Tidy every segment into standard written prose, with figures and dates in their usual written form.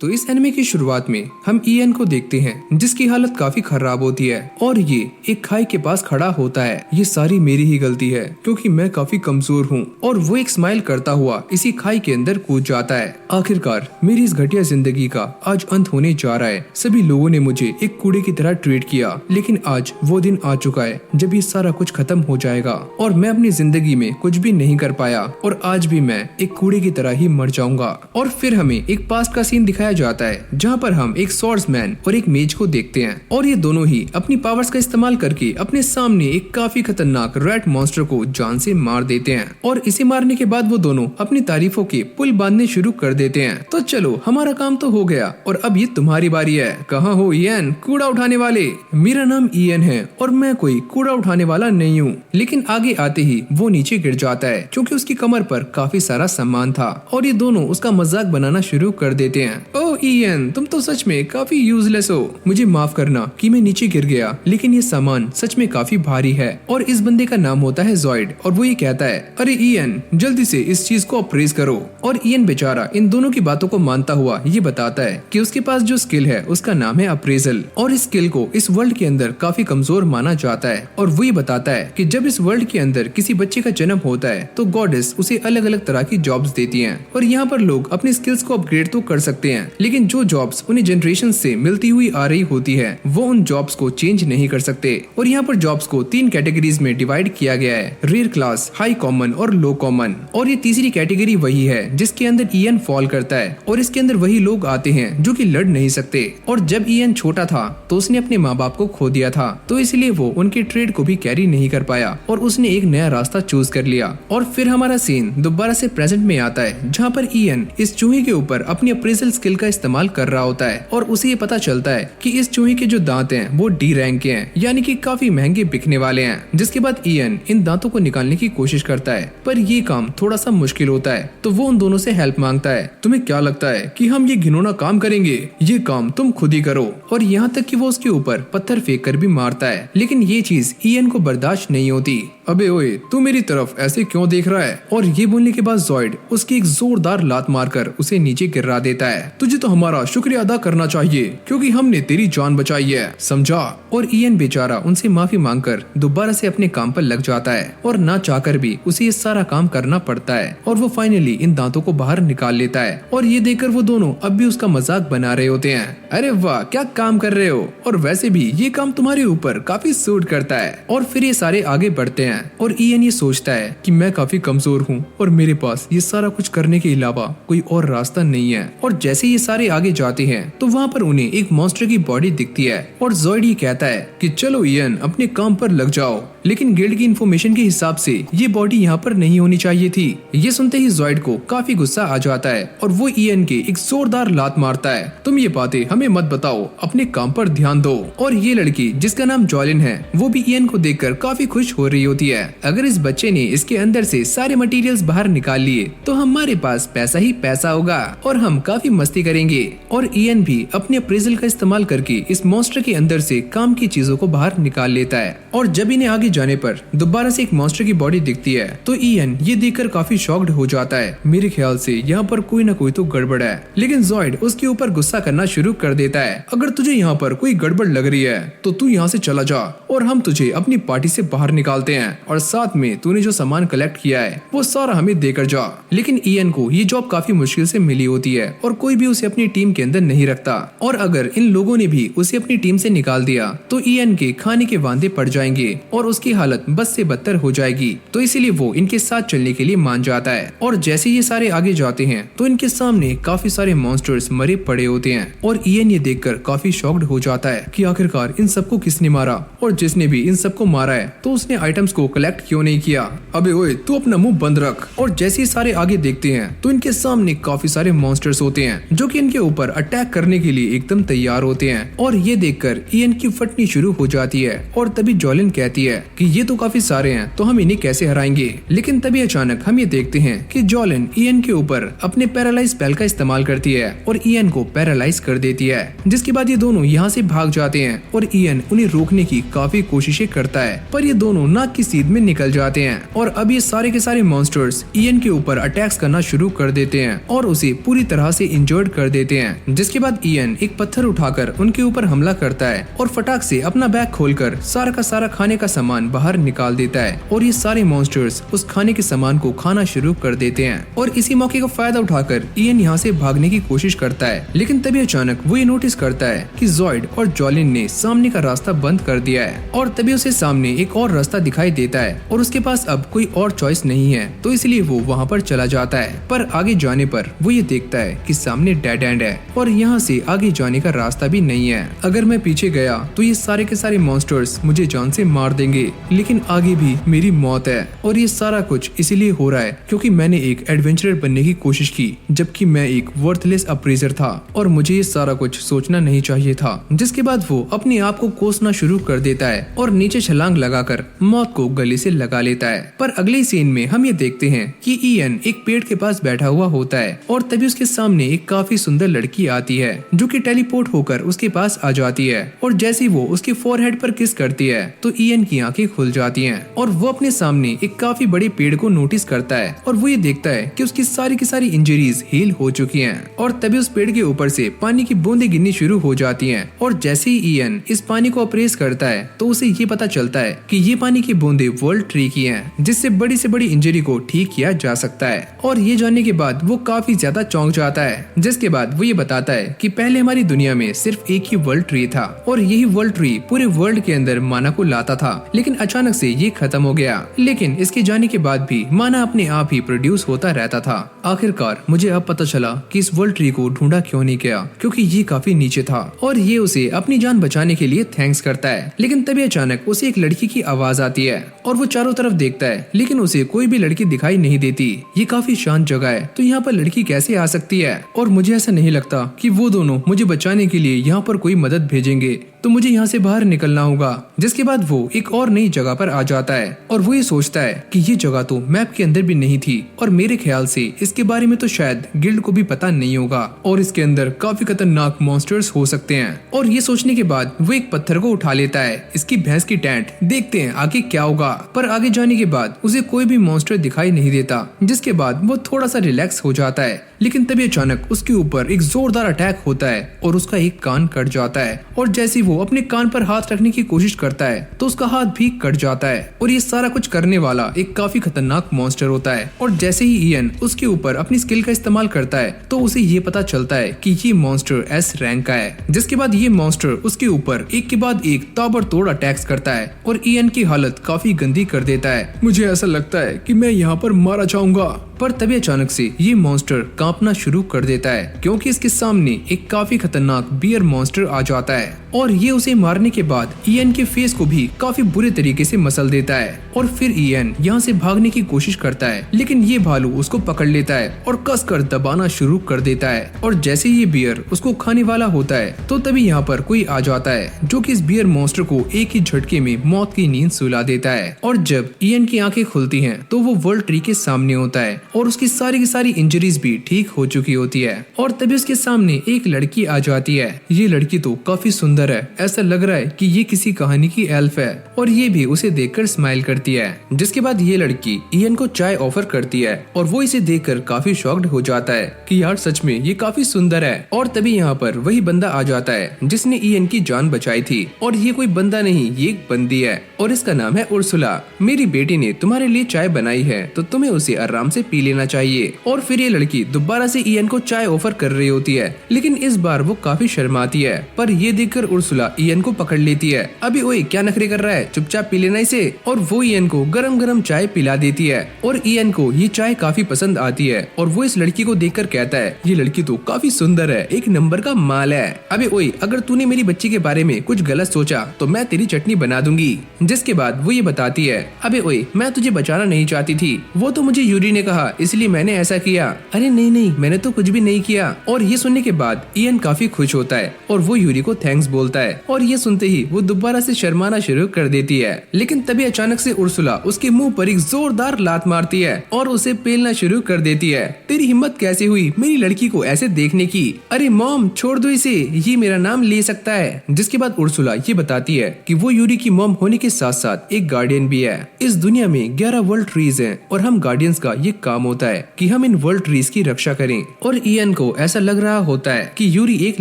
तो इस एनिमे की शुरुआत में हम ईएन को देखते हैं जिसकी हालत काफी खराब होती है और ये एक खाई के पास खड़ा होता है। ये सारी मेरी ही गलती है क्योंकि मैं काफी कमजोर हूँ। और वो एक स्माइल करता हुआ इसी खाई के अंदर कूद जाता है। आखिरकार मेरी इस घटिया जिंदगी का आज अंत होने जा रहा है। सभी लोगों ने मुझे एक कूड़े की तरह ट्रीट किया, लेकिन आज वो दिन आ चुका है जब ये सारा कुछ खत्म हो जाएगा और मैं अपनी जिंदगी में कुछ भी नहीं कर पाया और आज भी मैं एक कूड़े की तरह ही मर जाऊंगा। और फिर हमें एक पास्ट का सीन दिखाया जाता है जहाँ पर हम एक स्वॉर्ड्समैन और एक मेज को देखते हैं और ये दोनों ही अपनी पावर्स का इस्तेमाल करके अपने सामने एक काफी खतरनाक रैट मॉन्स्टर को जान से मार देते हैं। और इसे मारने के बाद वो दोनों अपनी तारीफों के पुल बांधने शुरू कर देते हैं। तो चलो, हमारा काम तो हो गया और अब ये तुम्हारी बारी है। कहाँ हो ईएन, कूड़ा उठाने वाले? मेरा नाम ईएन है और मैं कोई कूड़ा उठाने वाला नहीं हूँ। लेकिन आगे आते ही वो नीचे गिर जाता है क्योंकि उसकी कमर पर काफी सारा सामान था और ये दोनों उसका मजाक बनाना शुरू कर देते हैं। ओ ईएन, तुम तो सच में काफी यूजलेस हो। मुझे माफ करना कि मैं नीचे गिर गया, लेकिन ये सामान सच में काफी भारी है। और इस बंदे का नाम होता है जॉइड और वो ये कहता है, अरे ईएन, जल्दी से इस चीज को अप्रेज करो। और ईएन बेचारा इन दोनों की बातों को मानता हुआ ये बताता है कि उसके पास जो स्किल है उसका नाम है अप्रेजल और इस स्किल को इस वर्ल्ड के अंदर काफी कमजोर माना जाता है। और वो ये बताता है कि जब इस वर्ल्ड के अंदर किसी बच्चे का जन्म होता है तो गॉडेस उसे अलग अलग तरह की जॉब्स देती हैं और यहाँ पर लोग अपने स्किल्स को अपग्रेड तो कर सकते हैं, लेकिन जो जॉब्स उन्हें जनरेशन से मिलती हुई आ रही होती है वो उन जॉब्स को चेंज नहीं कर सकते। और यहाँ पर जॉब्स को 3 कैटेगरीज में डिवाइड किया गया है, रेयर क्लास, हाई कॉमन और लो कॉमन। और ये तीसरी कैटेगरी वही है जिसके अंदर ईएन फॉल करता है और इसके अंदर वही लोग आते हैं जो कि लड़ नहीं सकते। और जब ईएन छोटा था तो उसने अपने माँ बाप को खो दिया था, तो इसलिए वो उनके ट्रेड को भी कैरी नहीं कर पाया और उसने एक नया रास्ता चूज कर लिया। और फिर हमारा सीन दोबारा से प्रेजेंट में आता है जहाँ पर ईएन इस चूहे के ऊपर अपनी अप्रेजल स्किल का इस्तेमाल कर रहा होता है और उसे ये पता चलता है कि इस चूहे के जो दांत हैं वो डी रैंक के हैं, यानी कि काफी महंगे बिकने वाले हैं। जिसके बाद ईएन इन दांतों को निकालने की कोशिश करता है, पर ये काम थोड़ा सा मुश्किल होता है, तो वो उन दोनों से हेल्प मांगता है। तुम्हें क्या लगता है कि हम ये घिनौना काम करेंगे? ये काम तुम खुद ही करो। और यहाँ तक कि वो उसके ऊपर पत्थर फेंक कर भी मारता है, लेकिन ये चीज ईएन को बर्दाश्त नहीं होती। अबे ओए, तू मेरी तरफ ऐसे क्यों देख रहा है? और ये बोलने के बाद जॉइड उसकी एक जोरदार लात मारकर उसे नीचे गिरा देता है। तुझे तो हमारा शुक्रिया अदा करना चाहिए क्योंकि हमने तेरी जान बचाई है, समझा? और ईएन बेचारा उनसे माफी मांगकर दोबारा से अपने काम पर लग जाता है और ना चाहकर भी उसे ये सारा काम करना पड़ता है और वो फाइनली इन दांतों को बाहर निकाल लेता है। और ये देखकर वो दोनों अब भी उसका मजाक बना रहे होते हैं। अरे वाह, क्या काम कर रहे हो, और वैसे भी ये काम तुम्हारे ऊपर काफी सूट करता है। और फिर ये सारे आगे बढ़ते हैं और ईएन ये सोचता है कि मैं काफी कमजोर हूँ और मेरे पास ये सारा कुछ करने के अलावा कोई और रास्ता नहीं है। और जैसे ये सारे आगे जाते हैं तो वहाँ पर उन्हें एक मॉन्स्टर की बॉडी दिखती है और जॉइड ये कहता है कि चलो ईएन, अपने काम पर लग जाओ। लेकिन गिल्ड की इन्फॉर्मेशन के हिसाब से ये बॉडी यहाँ पर नहीं होनी चाहिए थी। ये सुनते ही जॉइड को काफी गुस्सा आ जाता है और वो ईएन के एक जोरदार लात मारता है। तुम ये बातें हमें मत बताओ, अपने काम पर ध्यान दो। और ये लड़की जिसका नाम जॉलिन है वो भी ईएन को देखकर काफी खुश हो रही होती है। अगर इस बच्चे ने इसके अंदर से सारे मटेरियल्स बाहर निकाल लिए तो हमारे पास पैसा ही पैसा होगा और हम काफी मस्ती करेंगे। और ईएन भी अपने अप्रेजल का इस्तेमाल करके इस मॉन्स्टर के अंदर से काम की चीजों को बाहर निकाल लेता है। और जब इन्हें आगे जाने पर दोबारा से एक मॉन्स्टर की बॉडी दिखती है तो ईएन ये देखकर काफी शॉक्ड हो जाता है। मेरे ख्याल से यहाँ पर कोई ना कोई तो गड़बड़ है। लेकिन जॉइड उसके ऊपर गुस्सा करना शुरू कर देता है। अगर तुझे यहाँ पर कोई गड़बड़ लग रही है तो तू यहाँ से चला जा और हम तुझे अपनी पार्टी से बाहर निकालते हैं और साथ में तूने जो सामान कलेक्ट किया है वो सारा हमें देकर जा। लेकिन ईएन को ये जॉब काफी मुश्किल से मिली होती है और कोई भी उसे अपनी टीम के अंदर नहीं रखता। और अगर इन लोगों ने भी उसे अपनी टीम से निकाल दिया तो ईएन के खाने के वांदे पड़ जाएंगे और उसकी हालत बस से बदतर हो जाएगी। तो इसीलिए वो इनके साथ चलने के लिए मान जाता है। और जैसे ये सारे आगे जाते हैं तो इनके सामने काफी सारे मॉन्स्टर्स मरे पड़े होते हैं और ईएन ये देखकर काफी शॉक्ड हो जाता है कि आखिरकार इन सबको किसने मारा, और जिसने भी इन सबको मारा है तो उसने आइटम्स को कलेक्ट क्यों नहीं किया। अबे ओए, तू अपना मुंह बंद रख। और जैसे ही सारे आगे देखते हैं तो इनके सामने काफी सारे मॉन्स्टर्स होते हैं जो कि इनके ऊपर अटैक करने के लिए एकदम तैयार होते हैं। और ये देखकर ईएन की फटनी शुरू हो जाती है और तभी जॉलिन कहती है, कि ये तो काफी सारे हैं, तो हम इन्हें कैसे हराएंगे। लेकिन तभी अचानक हम ये देखते हैं कि जॉलिन ईएन के ऊपर अपने पैरालाइज स्पेल का इस्तेमाल करती है और ईएन को पैरालाइज कर देती है, जिसके बाद ये दोनों यहाँ से भाग जाते हैं और ईएन उन्हें रोकने की काफी कोशिशें करता है, पर ये दोनों नाक की सीध में निकल जाते हैं और अब ये सारे के सारे मॉन्स्टर्स ईएन के ऊपर अटैक्स करना शुरू कर देते हैं और उसे पूरी तरह से इंजर्ड कर देते हैं। जिसके बाद ईएन एक पत्थर उठाकर उनके ऊपर हमला करता है और फटाक से अपना बैग खोलकर सारा का सारा खाने का सामान बाहर निकाल देता है और ये सारे मॉन्स्टर्स उस खाने के सामान को खाना शुरू कर देते हैं। और इसी मौके का फायदा उठाकर ईएन यहाँ से भागने की कोशिश करता है, लेकिन तभी अचानक वो ये नोटिस करता है कि जॉइड और जॉलिन ने सामने का रास्ता बंद कर दिया है और तभी उसे सामने एक और रास्ता दिखाई देता है और उसके पास अब कोई और चॉइस नहीं है, तो इसलिए वो वहाँ पर चला जाता है। पर आगे जाने पर वो ये देखता है कि सामने डेड एंड है और यहाँ से आगे जाने का रास्ता भी नहीं है। अगर मैं पीछे गया तो ये सारे के सारे मॉन्स्टर्स मुझे जान से मार देंगे, लेकिन आगे भी मेरी मौत है और ये सारा कुछ इसीलिए हो रहा है क्योंकि मैंने एक एडवेंचरर बनने की कोशिश की, जबकि मैं एक वर्थलेस अप्रेजर था और मुझे ये सारा कुछ सोचना नहीं चाहिए था। जिसके बाद वो अपने आप को कोसना शुरू कर देता है और नीचे छलांग लगाकर मौत को गले से लगा लेता है। पर अगले सीन में हम ये देखते हैं कि ईएन एक पेड़ के पास बैठा हुआ होता है और तभी उसके सामने एक काफी सुंदर लड़की आती है जो कि टेलीपोर्ट होकर उसके पास आ जाती है और जैसे वो उसके फोरहेड पर किस करती है तो ईएन की आंखें खुल जाती हैं और वो अपने सामने एक काफी बड़े पेड़ को नोटिस करता है और वो ये देखता है कि उसकी सारी की सारी इंजरीज हील हो चुकी हैं और तभी उस पेड़ के ऊपर से पानी की बूंदें गिरनी शुरू हो जाती हैं और जैसे ही ईएन इस पानी को अप्रेस करता है तो उसे ये पता चलता है कि ये पानी की बूंदें वर्ल्ड ट्री की हैं, जिससे बड़ी से बड़ी इंजरी को ठीक किया जा सकता है। और ये जानने के बाद वो काफी ज्यादा चौंक जाता है, जिसके बाद वो ये बताता है कि पहले हमारी दुनिया में सिर्फ एक ही वर्ल्ड ट्री था और यही वर्ल्ड ट्री पूरे वर्ल्ड के अंदर माना को लाता था, लेकिन अचानक से ये खत्म हो गया। लेकिन इसके जाने के बाद भी माना अपने आप ही प्रोड्यूस होता रहता था। आखिरकार मुझे अब पता चला कि इस वर्ल्ड ट्री को ढूंढा क्यों नहीं गया, क्योंकि ये काफी नीचे था और ये उसे अपनी जान बचाने के लिए थैंक्स करता है। लेकिन तभी अचानक उसे एक लड़की की आवाज आती है और वो चारों तरफ देखता है, लेकिन उसे कोई भी लड़की दिखाई नहीं देती। ये काफी शांत जगह है, तो यहाँ पर लड़की कैसे आ सकती है? और मुझे ऐसा नहीं लगता कि वो दोनों मुझे बचाने के लिए यहाँ पर कोई मदद भेजेंगे, तो मुझे यहाँ से बाहर निकलना होगा। जिसके बाद वो एक और नई जगह पर आ जाता है और वो ये सोचता है कि ये जगह तो मैप के अंदर भी नहीं थी और मेरे ख्याल से इसके बारे में तो शायद गिल्ड को भी पता नहीं होगा और इसके अंदर काफी खतरनाक मॉन्स्टर्स हो सकते हैं। और ये सोचने के बाद वो एक पत्थर को उठा लेता है, इसकी भैंस की टैंट, देखते हैं आगे क्या होगा। पर आगे जाने के बाद उसे कोई भी मॉन्स्टर दिखाई नहीं देता, जिसके बाद वो थोड़ा सा रिलैक्स हो जाता है। लेकिन तभी अचानक उसके ऊपर एक जोरदार अटैक होता है और उसका एक कान कट जाता है और जैसे वो अपने कान पर हाथ रखने की कोशिश करता है तो उसका हाथ भी कट जाता है। और ये सारा कुछ करने वाला एक काफी खतरनाक मॉन्स्टर होता है और जैसे ही ईएन उसके ऊपर अपनी स्किल का इस्तेमाल करता है तो उसे ये पता चलता है कि ये मॉन्स्टर एस रैंक का है। जिसके बाद ये मॉन्स्टर उसके ऊपर एक के बाद एक ताबड़तोड़ अटैक्स करता है और ईएन की हालत काफी गंदी कर देता है। मुझे ऐसा लगता है कि मैं यहाँ पर मारा जाऊंगा। पर तभी अचानक से ये मॉन्स्टर कांपना शुरू कर देता है क्योंकि इसके सामने एक काफी खतरनाक बियर मॉन्स्टर आ जाता है और ये उसे मारने के बाद ईएन के फेस को भी काफी बुरे तरीके से मसल देता है। और फिर ईएन यहाँ से भागने की कोशिश करता है, लेकिन ये भालू उसको पकड़ लेता है और कसकर दबाना शुरू कर देता है। और जैसे ये बियर उसको खाने वाला होता है तो तभी यहाँ पर कोई आ जाता है जो कि इस बियर मॉन्स्टर को एक ही झटके में मौत की नींद सुला देता है। और जब ईएन की आंखें खुलती हैं तो वो वर्ल्ड ट्री के सामने होता है और उसकी सारी की सारी इंजरीज भी ठीक हो चुकी होती है। और तभी उसके सामने एक लड़की आ जाती है। ये लड़की तो काफी सुंदर है, ऐसा लग रहा है कि ये किसी कहानी की एल्फ है और ये भी उसे देखकर स्माइल करती है। जिसके बाद ये लड़की ईएन को चाय ऑफर करती है और वो इसे देखकर काफी शॉक्ड हो जाता है कि यार सच में ये काफी सुंदर है। और तभी यहाँ पर वही बंदा आ जाता है जिसने ईएन की जान बचाई थी और ये कोई बंदा नहीं, ये एक बंदी है और इसका नाम है उर्सुला। मेरी बेटी ने तुम्हारे लिए चाय बनाई है तो तुम्हें उसे आराम से पी लेना चाहिए। और फिर ये लड़की दोबारा से ईएन को चाय ऑफर कर रही होती है, लेकिन इस बार वो काफी शर्माती है। पर ये देखकर उर्सुला ईएन को पकड़ लेती है। अभी ओए क्या नखरे कर रहा है, चुपचाप पी लेना इसे। और वो ईएन को गरम गरम चाय पिला देती है और ईएन को ये चाय काफी पसंद आती है और वो इस लड़की को देखकर कहता है ये लड़की तो काफी सुंदर है, एक नंबर का माल है। अबे ओए अगर तूने मेरी बच्ची के बारे में कुछ गलत सोचा तो मैं तेरी चटनी बना दूंगी। जिसके बाद वो ये बताती है अबे ओए मैं तुझे बचाना नहीं चाहती थी, वो तो मुझे यूरी ने कहा इसलिए मैंने ऐसा किया। अरे नहीं नहीं, मैंने तो कुछ भी नहीं किया। और ये सुनने के बाद इयन काफी खुश होता है और वो यूरी को थैंक्स बोलता है। और ये सुनते ही वो दोबारा से शर्माना शुरू कर देती है। लेकिन तभी अचानक से उर्सुला उसके मुंह पर एक जोरदार लात मारती है और उसे पेलना शुरू कर देती है। तेरी हिम्मत कैसे हुई मेरी लड़की को ऐसे देखने की? अरे मॉम छोड़ दो इसे, ये मेरा नाम ले सकता है। जिसके बाद उर्सुला ये बताती है कि वो यूरी की मॉम होने के साथ साथ एक गार्डियन भी है। इस दुनिया में 11 वर्ल्ड ट्रीज हैं और हम गार्डियंस का ये काम होता है कि हम इन वर्ल्ड ट्रीज की रक्षा करें। और इयन को ऐसा लग रहा होता है कि यूरी एक